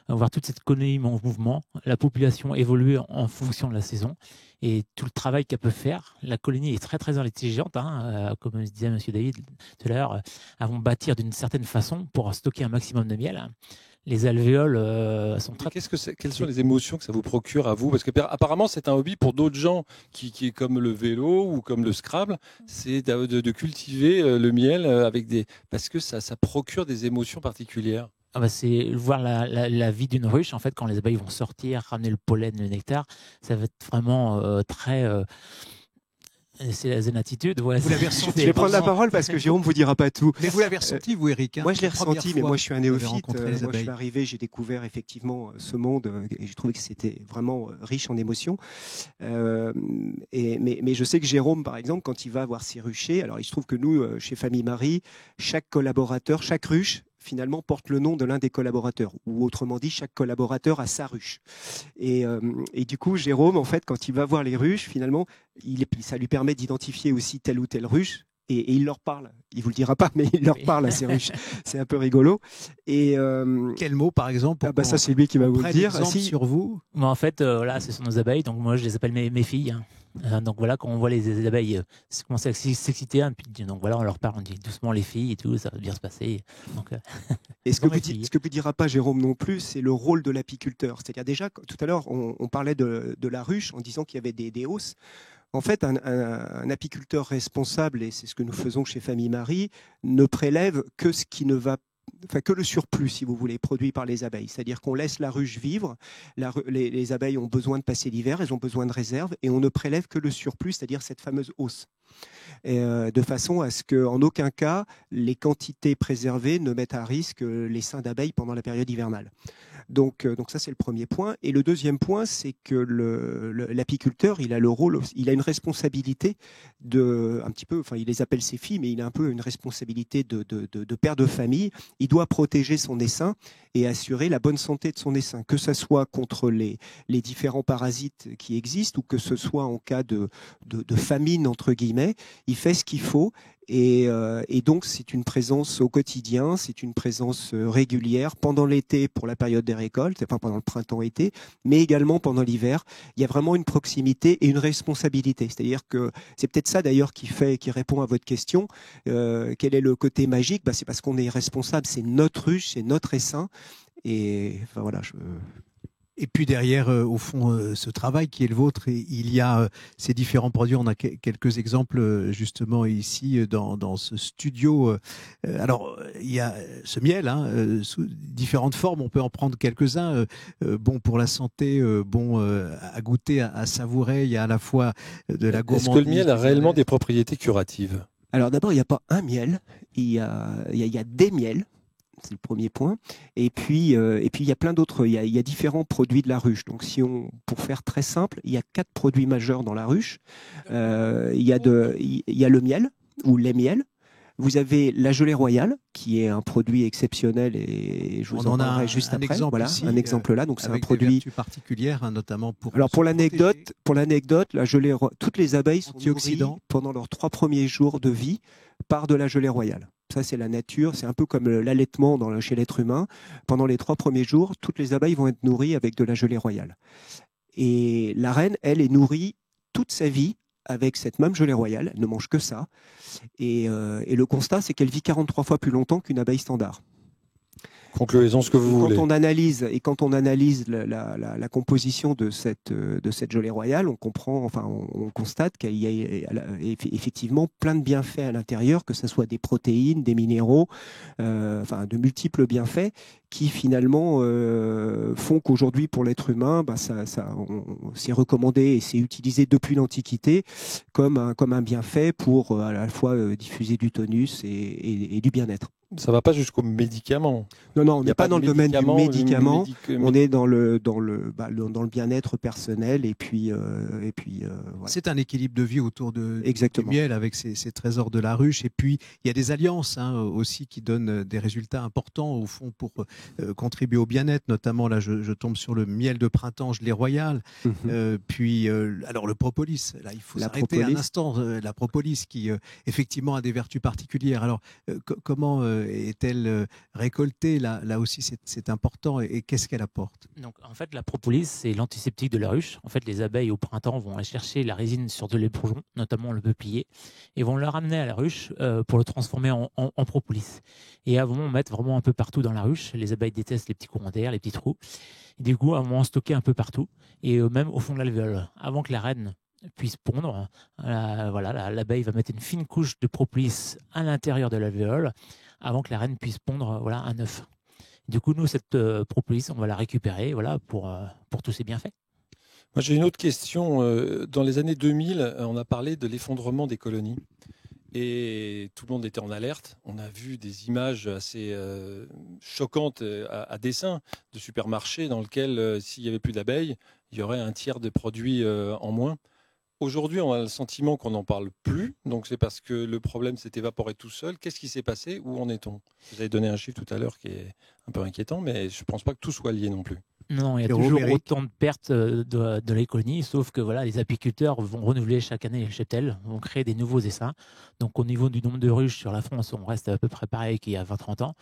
on va voir toute cette colonie en mouvement, la population évolue en fonction de la saison et tout le travail qu'elle peut faire. La colonie est très, très intelligente. Comme disait M. David tout à l'heure, elles vont bâtir d'une certaine façon pour stocker un maximum de miel. Les alvéoles sont très... Quelles sont les émotions que ça vous procure à vous? Parce que apparemment, c'est un hobby pour d'autres gens qui est comme le vélo ou comme le Scrabble, c'est de cultiver le miel parce que ça procure des émotions particulières. C'est voir la vie d'une ruche. En fait, quand les abeilles vont sortir, ramener le pollen, le nectar, ça va être vraiment très... C'est la zen attitude. Ouais, Vous l'avez ressenti. Je vais prendre la parole parce que Jérôme vous dira pas tout. Mais vous l'avez ressenti, vous, Eric, hein, Moi, je l'ai la première ressenti, mais fois moi, je suis un que vous avez néophyte. rencontré les Moi, je abeilles. suis arrivé, j'ai découvert effectivement ce monde et j'ai trouvé que c'était vraiment riche en émotions. Mais je sais que Jérôme, par exemple, quand il va voir ses ruchers, alors il se trouve que nous, chez Famille Marie, chaque collaborateur, chaque ruche, finalement, porte le nom de l'un des collaborateurs. Ou autrement dit, chaque collaborateur a sa ruche. Et du coup, Jérôme, en fait, quand il va voir les ruches, finalement, ça lui permet d'identifier aussi telle ou telle ruche. Et il leur parle. Il vous le dira pas, mais il leur parle à ces ruches. C'est un peu rigolo. Et Quel mot, par exemple, pour ça, c'est lui qui va vous le dire. exemple sur vous. Mais en fait, là, ce sont nos abeilles. Donc moi, je les appelle mes filles. Donc voilà, quand on voit les abeilles commencer à s'exciter, donc voilà, on leur parle, on dit doucement les filles et tout, ça va bien se passer. Donc, et ce que vous dira pas Jérôme non plus, c'est le rôle de l'apiculteur. C'est-à-dire déjà, tout à l'heure, on parlait de la ruche en disant qu'il y avait des hausses. En fait, un apiculteur responsable, et c'est ce que nous faisons chez Famille Marie, ne prélève que ce qui ne va que le surplus, si vous voulez, produit par les abeilles. C'est-à-dire qu'on laisse la ruche vivre. Les abeilles ont besoin de passer l'hiver, elles ont besoin de réserve, et on ne prélève que le surplus, c'est-à-dire cette fameuse hausse. De façon à ce qu'en aucun cas, les quantités préservées ne mettent à risque les seins d'abeilles pendant la période hivernale. Donc ça, c'est le premier point. Et le deuxième point, c'est que l'apiculteur, il a le rôle, il a une responsabilité un petit peu, enfin, il les appelle ses filles, mais il a un peu une responsabilité de père de famille. Il doit protéger son essaim et assurer la bonne santé de son essaim, que ce soit contre les différents parasites qui existent ou que ce soit en cas de famine, entre guillemets. Il fait ce qu'il faut. Et donc, c'est une présence au quotidien, c'est une présence régulière pendant l'été pour la période des récoltes, enfin pendant le printemps-été, mais également pendant l'hiver. Il y a vraiment une proximité et une responsabilité. C'est-à-dire que c'est peut-être ça d'ailleurs qui répond à votre question. Quel est le côté magique ? C'est parce qu'on est responsable, c'est notre ruche, c'est notre essaim. Et enfin, voilà, Et puis derrière, au fond, ce travail qui est le vôtre, il y a ces différents produits. On a quelques exemples justement ici dans ce studio. Alors, il y a ce miel sous différentes formes. On peut en prendre quelques-uns. Bon pour la santé, bon à goûter, à savourer. Il y a à la fois de la gourmandise. Est-ce que le miel a réellement des propriétés curatives ? Alors d'abord, il n'y a pas un miel. Il y a des miels. C'est le premier point. Et puis il y a plein d'autres. Il y a différents produits de la ruche. Donc, pour faire très simple, il y a 4 produits majeurs dans la ruche. Il y a le miel ou les miels. Vous avez la gelée royale, qui est un produit exceptionnel et je vous en parlerai juste après. Voilà, un exemple là. Donc, c'est un produit. Des vertus particulières, notamment pour. Alors, pour l'anecdote, la gelée, toutes les abeilles sont nourries pendant leurs 3 premiers jours de vie par de la gelée royale. Ça, c'est la nature. C'est un peu comme l'allaitement chez l'être humain. Pendant les 3 premiers jours, toutes les abeilles vont être nourries avec de la gelée royale. Et la reine, elle, est nourrie toute sa vie avec cette même gelée royale. Elle ne mange que ça. Et le constat, c'est qu'elle vit 43 fois plus longtemps qu'une abeille standard. Concluez-en ce que vous voulez. Quand on analyse la composition de cette gelée royale, on constate qu'il y a effectivement plein de bienfaits à l'intérieur, que ce soit des protéines, des minéraux, de multiples bienfaits qui finalement font qu'aujourd'hui pour l'être humain, c'est recommandé et c'est utilisé depuis l'Antiquité comme un bienfait pour à la fois diffuser du tonus et du bien-être. Ça ne va pas jusqu'au médicament. Non, on n'est pas dans le domaine du médicament. On est dans le bien-être personnel et puis voilà. C'est un équilibre de vie autour du Exactement. miel avec ces trésors de la ruche. Et puis, il y a des alliances aussi qui donnent des résultats importants au fond pour contribuer au bien-être. Notamment, là, je tombe sur le miel de printemps gelée royale. Puis, alors, le propolis. Là, il faut s'arrêter un instant. La propolis qui, effectivement, a des vertus particulières. Alors, comment est-elle récoltée? Là aussi, c'est important. Et qu'est-ce qu'elle apporte? Donc, en fait, la propolis, c'est l'antiseptique de la ruche. En fait, les abeilles, au printemps, vont aller chercher la résine sur de l'épongeon, notamment le peuplier, et vont le ramener à la ruche pour le transformer en propolis. Et elles vont mettre vraiment un peu partout dans la ruche. Les abeilles détestent les petits courants d'air, les petits trous. Et du coup, elles vont en stocker un peu partout, et même au fond de l'alvéole. Avant que la reine puisse pondre, l'abeille va mettre une fine couche de propolis à l'intérieur de l'alvéole avant que la reine puisse pondre un œuf. Du coup, nous, cette propolis, on va la récupérer pour tous ses bienfaits. Moi, j'ai une autre question. Dans les années 2000, on a parlé de l'effondrement des colonies. Et tout le monde était en alerte. On a vu des images assez choquantes à dessein de supermarchés dans lesquels, s'il n'y avait plus d'abeilles, il y aurait un tiers des produits en moins. Aujourd'hui, on a le sentiment qu'on n'en parle plus. Donc, c'est parce que le problème s'est évaporé tout seul. Qu'est-ce qui s'est passé? Où en est-on? Vous avez donné un chiffre tout à l'heure qui est un peu inquiétant, mais je ne pense pas que tout soit lié non plus. Non, il y a toujours autant de pertes de les colonies, sauf que voilà, les apiculteurs vont renouveler chaque année les cheptels, vont créer des nouveaux essaims. Donc au niveau du nombre de ruches sur la France, on reste à peu près pareil qu'il y a 20-30 ans.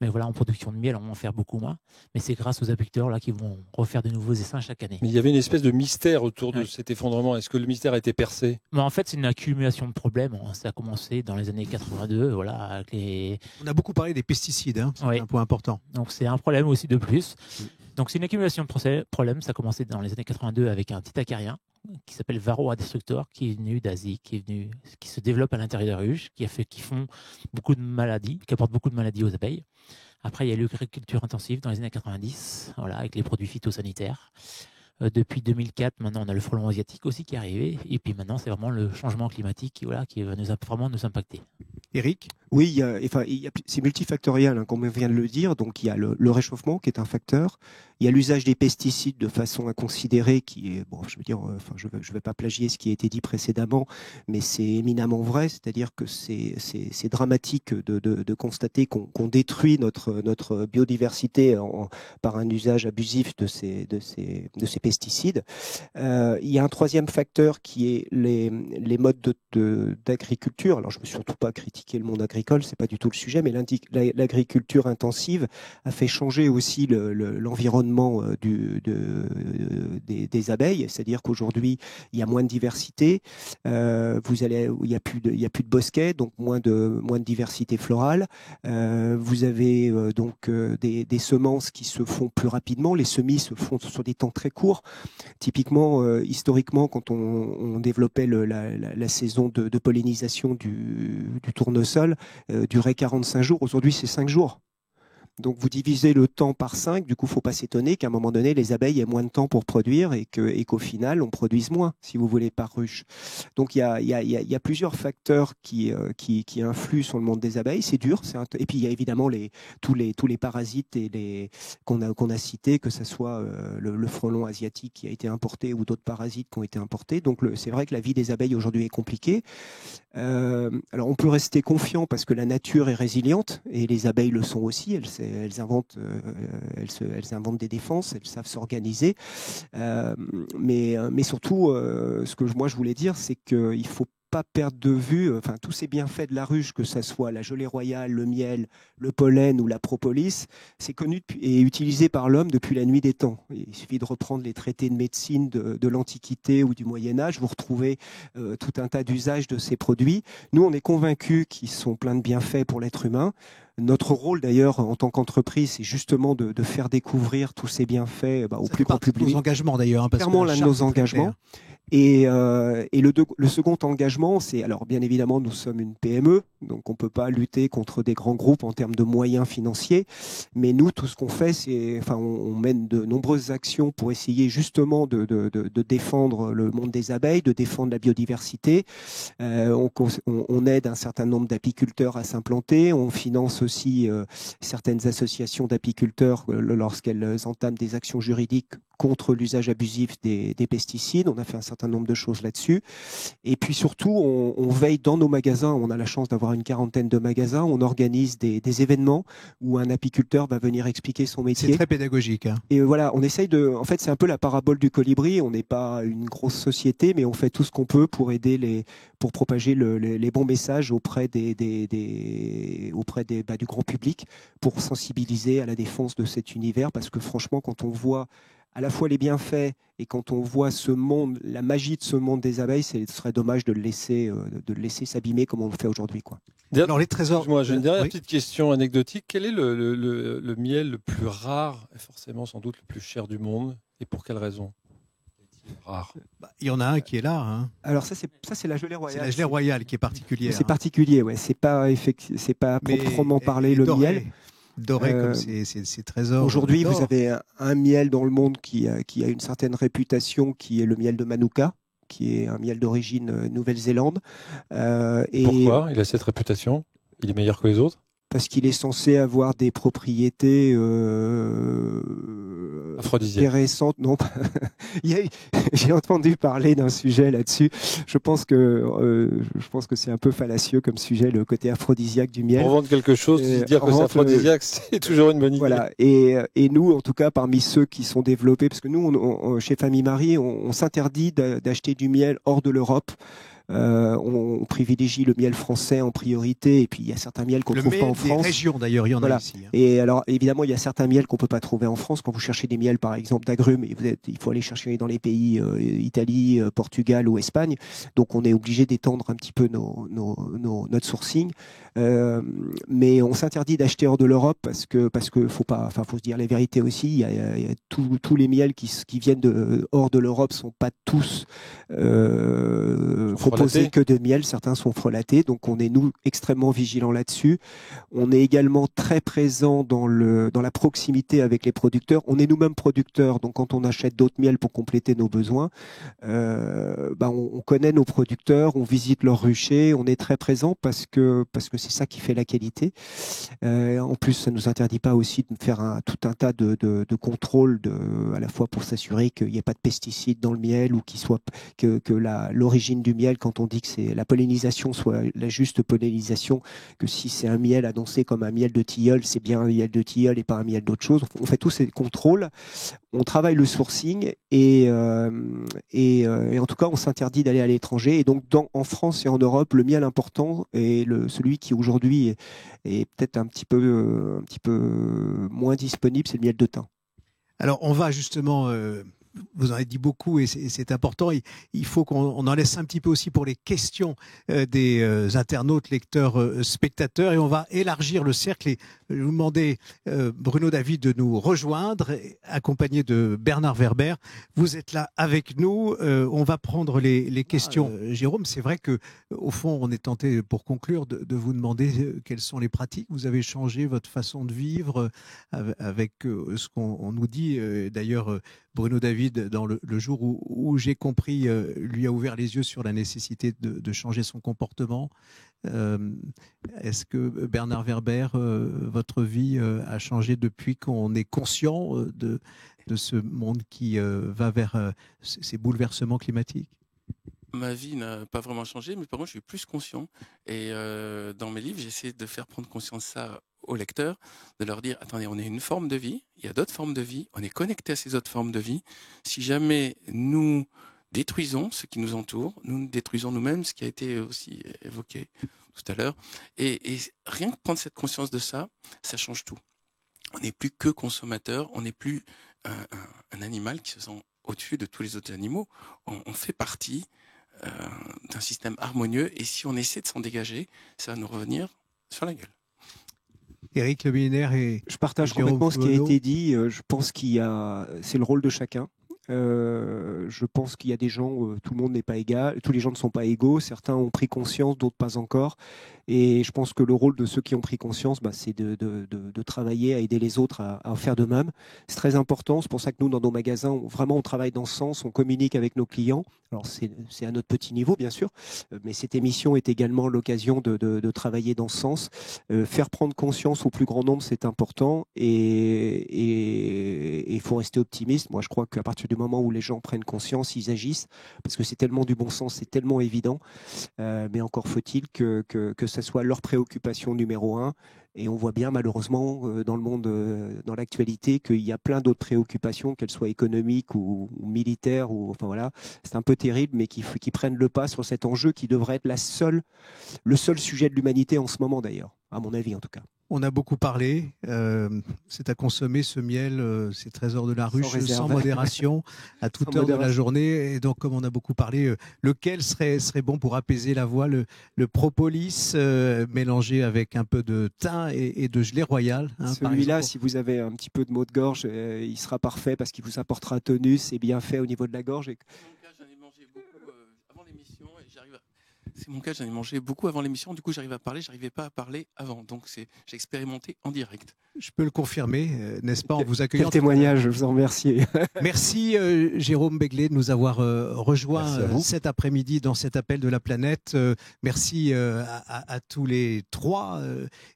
Mais voilà, en production de miel, on va en faire beaucoup moins. Mais c'est grâce aux apiculteurs là, qui vont refaire de nouveaux essaims chaque année. Mais il y avait une espèce de mystère autour de cet effondrement. Est-ce que le mystère a été percé? Mais en fait, c'est une accumulation de problèmes. Ça a commencé dans les années 82. Voilà, avec les... On a beaucoup parlé des pesticides, hein, c'est un point important. Donc c'est un problème aussi de plus. Donc c'est une accumulation de problèmes. Ça a commencé dans les années 82 avec un petit acarien qui s'appelle Varroa destructor, qui est venu d'Asie, qui se développe à l'intérieur des ruches, qui font beaucoup de maladies, qui apporte beaucoup de maladies aux abeilles. Après, il y a eu l'agriculture intensive dans les années 90, voilà, avec les produits phytosanitaires. Depuis 2004, maintenant, on a le frelon asiatique aussi qui est arrivé. Et puis maintenant, c'est vraiment le changement climatique qui va vraiment nous impacter. Eric? Oui, c'est multifactoriel, hein, comme on vient de le dire. Donc, il y a le réchauffement qui est un facteur. Il y a l'usage des pesticides de façon inconsidérée qui est, bon, je veux dire, je vais pas plagier ce qui a été dit précédemment, mais c'est éminemment vrai. C'est-à-dire que c'est dramatique de constater qu'on détruit notre biodiversité par un usage abusif de ces pesticides. Il y a un troisième facteur qui est les modes d'agriculture. Alors, je ne veux surtout pas critiquer le monde agricole, c'est pas du tout le sujet, mais l'agriculture intensive a fait changer aussi l'environnement des abeilles. C'est-à-dire qu'aujourd'hui, il y a moins de diversité. Il y a plus de bosquets, donc moins de diversité florale. Vous avez donc des semences qui se font plus rapidement. Les semis se font sur des temps très courts. Typiquement, historiquement, quand on développait la saison de pollinisation du tournesol, durait 45 jours. Aujourd'hui, c'est 5 jours. Donc vous divisez le temps par 5, du coup il ne faut pas s'étonner qu'à un moment donné les abeilles aient moins de temps pour produire et qu'au final on produise moins, si vous voulez, par ruche. Donc il y a plusieurs facteurs qui influent sur le monde des abeilles, c'est dur. Et puis il y a évidemment tous les parasites qu'on a cités, que ce soit le frelon asiatique qui a été importé ou d'autres parasites qui ont été importés. Donc c'est vrai que la vie des abeilles aujourd'hui est compliquée. Alors on peut rester confiant parce que la nature est résiliente et les abeilles le sont aussi. Elles inventent des défenses, elles savent s'organiser. Mais surtout, ce que je voulais dire, c'est qu'il ne faut pas perdre de vue, tous ces bienfaits de la ruche, que ce soit la gelée royale, le miel, le pollen ou la propolis, c'est connu et utilisé par l'homme depuis la nuit des temps. Il suffit de reprendre les traités de médecine de l'Antiquité ou du Moyen-Âge, vous retrouvez tout un tas d'usages de ces produits. Nous, on est convaincus qu'ils sont pleins de bienfaits pour l'être humain. Notre rôle d'ailleurs en tant qu'entreprise, c'est justement de faire découvrir tous ces bienfaits au plus grand public. Nos engagements d'ailleurs. Clairement l'un de nos engagements. Et le second engagement, c'est, alors bien évidemment, nous sommes une PME, donc on ne peut pas lutter contre des grands groupes en termes de moyens financiers, mais nous, tout ce qu'on fait, on mène de nombreuses actions pour essayer justement de défendre le monde des abeilles, de défendre la biodiversité. On aide un certain nombre d'apiculteurs à s'implanter, on finance aussi certaines associations d'apiculteurs lorsqu'elles entament des actions juridiques contre l'usage abusif des pesticides. On a fait un certain nombre de choses là-dessus. Et puis surtout, on veille dans nos magasins. On a la chance d'avoir une 40aine de magasins. On organise des événements où un apiculteur va venir expliquer son métier. C'est très pédagogique. Hein. Et voilà, on essaye en fait, c'est un peu la parabole du colibri. On n'est pas une grosse société, mais on fait tout ce qu'on peut pour aider pour propager les bons messages auprès du grand public, pour sensibiliser à la défense de cet univers. Parce que franchement, quand on voit à la fois les bienfaits et quand on voit ce monde, la magie de ce monde des abeilles, ce serait dommage de le laisser s'abîmer comme on le fait aujourd'hui, quoi. Alors les trésors. Moi, j'ai une dernière petite question anecdotique. Quel est le miel le plus rare et forcément sans doute le plus cher du monde, et pour quelle raison? Rare. Il y en a un qui est là. Hein. Alors ça c'est la gelée royale. C'est la gelée royale qui est particulière. C'est particulier, ouais. C'est pas proprement parler le miel. doré comme ces trésors. Aujourd'hui, d'or. vous avez un miel dans le monde qui a une certaine réputation, qui est le miel de Manuka, qui est un miel d'origine Nouvelle-Zélande. Pourquoi il a cette réputation? Il est meilleur que les autres? Parce qu'il est censé avoir des propriétés aphrodisiaques. intéressantes. Non, j'ai entendu parler d'un sujet là-dessus. Je pense que c'est un peu fallacieux comme sujet, le côté aphrodisiaque du miel. Pour vendre quelque chose, dire que c'est aphrodisiaque, c'est toujours une bonne idée. Voilà. Et nous, en tout cas, parmi ceux qui sont développés, parce que nous, chez Famille Marie, on s'interdit d'acheter du miel hors de l'Europe. On privilégie le miel français en priorité, et puis il y a certains miels qu'on ne trouve pas en France. Le miel des régions d'ailleurs, il y en a ici. Et alors évidemment, il y a certains miels qu'on peut pas trouver en France. Quand vous cherchez des miels, par exemple d'agrumes, il faut aller chercher dans les pays Italie, Portugal ou Espagne. Donc on est obligé d'étendre un petit peu notre sourcing. Mais on s'interdit d'acheter hors de l'Europe parce que faut se dire les vérités aussi. Il y a tous les miels qui viennent hors de l'Europe sont pas tous composés que de miel. Certains sont frelatés. Donc on est nous extrêmement vigilants là-dessus. On est également très présent dans la proximité avec les producteurs. On est nous-mêmes producteurs. Donc quand on achète d'autres miels pour compléter nos besoins, on connaît nos producteurs, on visite leurs ruchers, on est très présent parce que c'est ça qui fait la qualité. En plus, ça ne nous interdit pas aussi de faire tout un tas de contrôles à la fois pour s'assurer qu'il n'y ait pas de pesticides dans le miel ou que l'origine du miel, quand on dit que c'est la pollinisation, soit la juste pollinisation, que si c'est un miel annoncé comme un miel de tilleul, c'est bien un miel de tilleul et pas un miel d'autre chose. On fait tous ces contrôles, on travaille le sourcing et en tout cas, on s'interdit d'aller à l'étranger. Et donc, en France et en Europe, le miel important est celui qui aujourd'hui est peut-être un petit peu moins disponible, c'est le miel de thym. Alors, on va justement... vous en avez dit beaucoup et c'est important. Il faut qu'on en laisse un petit peu aussi pour les questions des internautes, lecteurs, spectateurs. Et on va élargir le cercle. Et je vais vous demander, Bruno David, de nous rejoindre, accompagné de Bernard Werber. Vous êtes là avec nous. On va prendre les questions. Jérôme, c'est vrai que au fond, on est tenté, pour conclure, de vous demander quelles sont les pratiques. Vous avez changé votre façon de vivre avec ce qu'on nous dit. D'ailleurs, Bruno David, dans le jour où j'ai compris, lui a ouvert les yeux sur la nécessité de changer son comportement. Est-ce que, Bernard Werber, votre vie a changé depuis qu'on est conscient de ce monde qui va vers ces bouleversements climatiques? Ma vie n'a pas vraiment changé, mais par contre, je suis plus conscient. Et dans mes livres, j'essaie de faire prendre conscience de ça aux lecteurs, de leur dire, attendez, on est une forme de vie, il y a d'autres formes de vie, on est connecté à ces autres formes de vie. Si jamais nous détruisons ce qui nous entoure, nous détruisons nous-mêmes, ce qui a été aussi évoqué tout à l'heure. Et rien que prendre cette conscience de ça, ça change tout. On n'est plus que consommateur, on n'est plus un animal qui se sent au-dessus de tous les autres animaux. On fait partie d'un système harmonieux, et si on essaie de s'en dégager, ça va nous revenir sur la gueule. Éric Le Millénaire et je partage complètement ce qui a été dit. Je pense c'est le rôle de chacun. Je pense qu'il y a des gens, tout le monde n'est pas égal, tous les gens ne sont pas égaux, certains ont pris conscience, d'autres pas encore. Et je pense que le rôle de ceux qui ont pris conscience, c'est de travailler à aider les autres à faire de même. C'est très important, c'est pour ça que nous, dans nos magasins, on travaille dans ce sens, on communique avec nos clients. Alors c'est à notre petit niveau, bien sûr, mais cette émission est également l'occasion de travailler dans ce sens. Faire prendre conscience au plus grand nombre, c'est important, et il faut rester optimiste. Moi, je crois qu'à partir du moment où les gens prennent conscience, ils agissent, parce que c'est tellement du bon sens, c'est tellement évident, mais encore faut-il que ça soit leur préoccupation numéro un. Et on voit bien malheureusement dans le monde, dans l'actualité, qu'il y a plein d'autres préoccupations, qu'elles soient économiques ou militaires, enfin voilà, c'est un peu terrible, mais qui prennent le pas sur cet enjeu qui devrait être le seul sujet de l'humanité en ce moment d'ailleurs, à mon avis en tout cas. On a beaucoup parlé, c'est à consommer ce miel, ces trésors de la ruche, sans modération, à toute heure de la journée. Et donc, comme on a beaucoup parlé, lequel serait bon pour apaiser la voix? Le propolis mélangé avec un peu de thym et de gelée royale. Celui-là, si vous avez un petit peu de maux de gorge, il sera parfait parce qu'il vous apportera tonus et bien fait au niveau de la gorge. J'en ai mangé beaucoup avant l'émission et j'arrive à... C'est mon cas, j'en ai mangé beaucoup avant l'émission, du coup j'arrive à parler, j'arrivais pas à parler avant, donc j'ai expérimenté en direct. Je peux le confirmer, n'est-ce pas, en vous accueillant. Quel témoignage, je vous en remercie. Merci Jérôme Begley de nous avoir rejoint cet après-midi dans cet appel de la planète. Merci à tous les trois.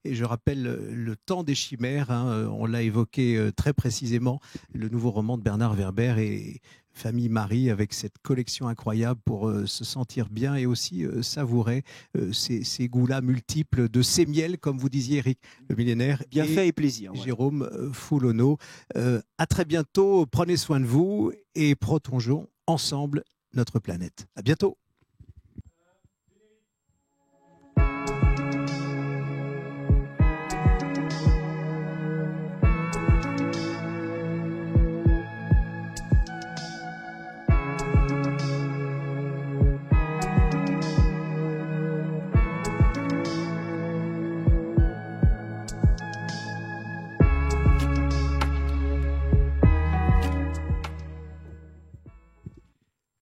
Et je rappelle Le Temps des Chimères, hein, on l'a évoqué très précisément, le nouveau roman de Bernard Werber et Famille Marie, avec cette collection incroyable pour se sentir bien et aussi savourer ces goûts-là multiples de ces miels, comme vous disiez Eric le millénaire. Bien fait et plaisir. Jérôme Foulonneau. À très bientôt, prenez soin de vous et protégeons ensemble notre planète. À bientôt.